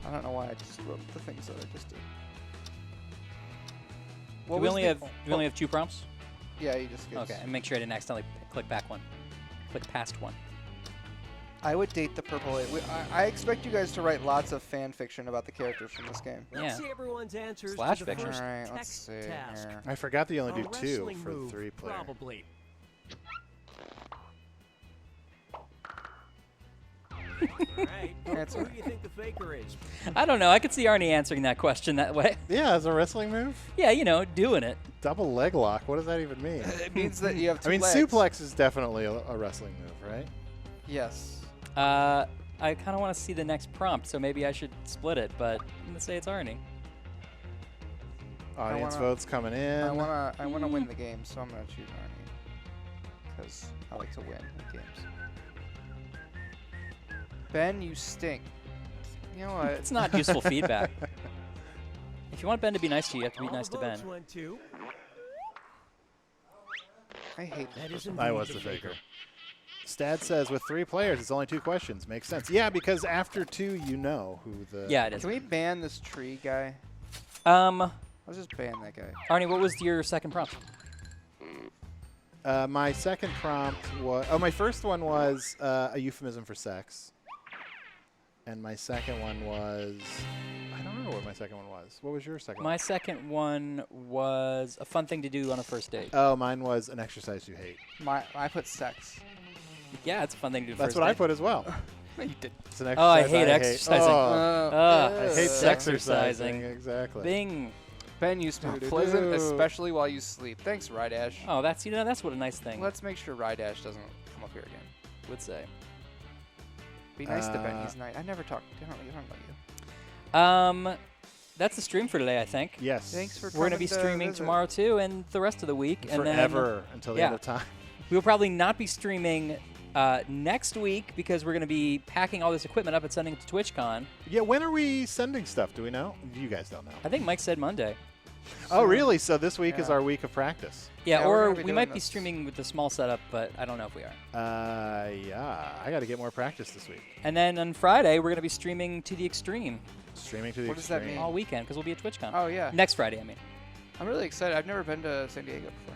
I don't know why I just wrote the things that I just did. Do we only have 2 prompts? Yeah, you just get. Okay, and make sure I didn't accidentally click past one. I would date the purple. I expect you guys to write lots of fan fiction about the characters from this game. Let's see everyone's answers Slash to the fiction. first All right, let's text see task. here. I forgot that you only A do 2 wrestling for move, 3 player. Probably. All right, who do you think the Faker is? I don't know. I could see Arnie answering that question that way. Yeah, as a wrestling move. Yeah, you know, doing it. Double leg lock. What does that even mean? It means that you have 2 I mean, legs. suplex is definitely a wrestling move, right? Yes. I kind of want to see the next prompt, so maybe I should split it, but I'm going to say it's Arnie. Audience votes coming in. I wanna win the game, so I'm gonna choose Arnie because I like to win in games. Ben, you stink. You know what? It's not useful feedback. If you want Ben to be nice to you, you have to be nice to Ben. I hate that. I was the Faker. Stad says with 3 players, it's only 2 questions. Makes sense. Yeah, because after 2, you know who the. Yeah, it is. Can we ban this tree guy? Let's just ban that guy. Arnie, what was your second prompt? My second prompt was. Oh, my first one was a euphemism for sex. And my second one was. I don't remember what my second one was. What was your second one? My second one was a fun thing to do on a first date. Oh, mine was an exercise you hate. I put sex. Yeah, it's a fun thing to do. That's first what date. I put as well. You did. It's an exercise Oh, I hate exercising. I hate exercising. Exactly. Bing. Ben, you smell pleasant, especially while you sleep. Thanks, Rydash. Oh, that's what a nice thing. Let's make sure Rydash doesn't come up here again. Would say. Be nice to Ben. He's nice. I never talk. I don't know you. That's the stream for today, I think. Yes. Thanks for. We're gonna be streaming tomorrow too, and the rest of the week, and forever until the end of time. We will probably not be streaming next week because we're going to be packing all this equipment up and sending it to TwitchCon. Yeah, when are we sending stuff? Do we know? You guys don't know. I think Mike said Monday. Oh, really? So this week is our week of practice. Yeah, or we might be streaming with the small setup, but I don't know if we are. Yeah, I got to get more practice this week. And then on Friday, we're going to be streaming to the extreme. Streaming to the What does that extreme. mean? All weekend, because we'll be at TwitchCon. Oh, yeah. Next Friday, I mean. I'm really excited. I've never been to San Diego before.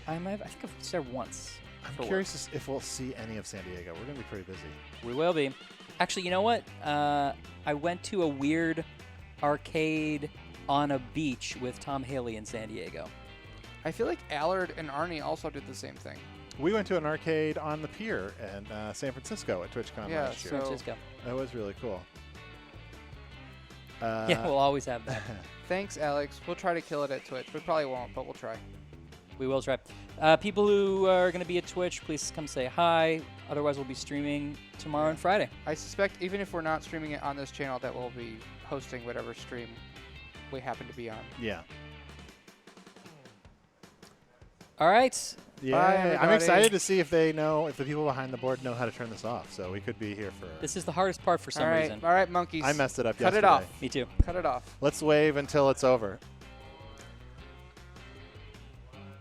I think I've been there once. I'm curious if we'll see any of San Diego. We're going to be pretty busy. We will be. Actually, you know what? I went to a weird arcade on a beach with Tom Haley in San Diego. I feel like Allard and Arnie also did the same thing. We went to an arcade on the pier in San Francisco at TwitchCon last year. San Francisco. That was really cool. Yeah, we'll always have that. Thanks, Alex. We'll try to kill it at Twitch. We probably won't, but we'll try. We will try. People who are going to be at Twitch, please come say hi. Otherwise, we'll be streaming tomorrow and Friday. I suspect even if we're not streaming it on this channel, that we'll be hosting whatever stream we happen to be on. Yeah. All right. Yeah, I'm excited to see if they know, if the people behind the board know how to turn this off. So we could be here for. This is the hardest part for some reason. All right, monkeys. I messed it up Cut yesterday. it off. Me too. Cut it off. Let's wave until it's over.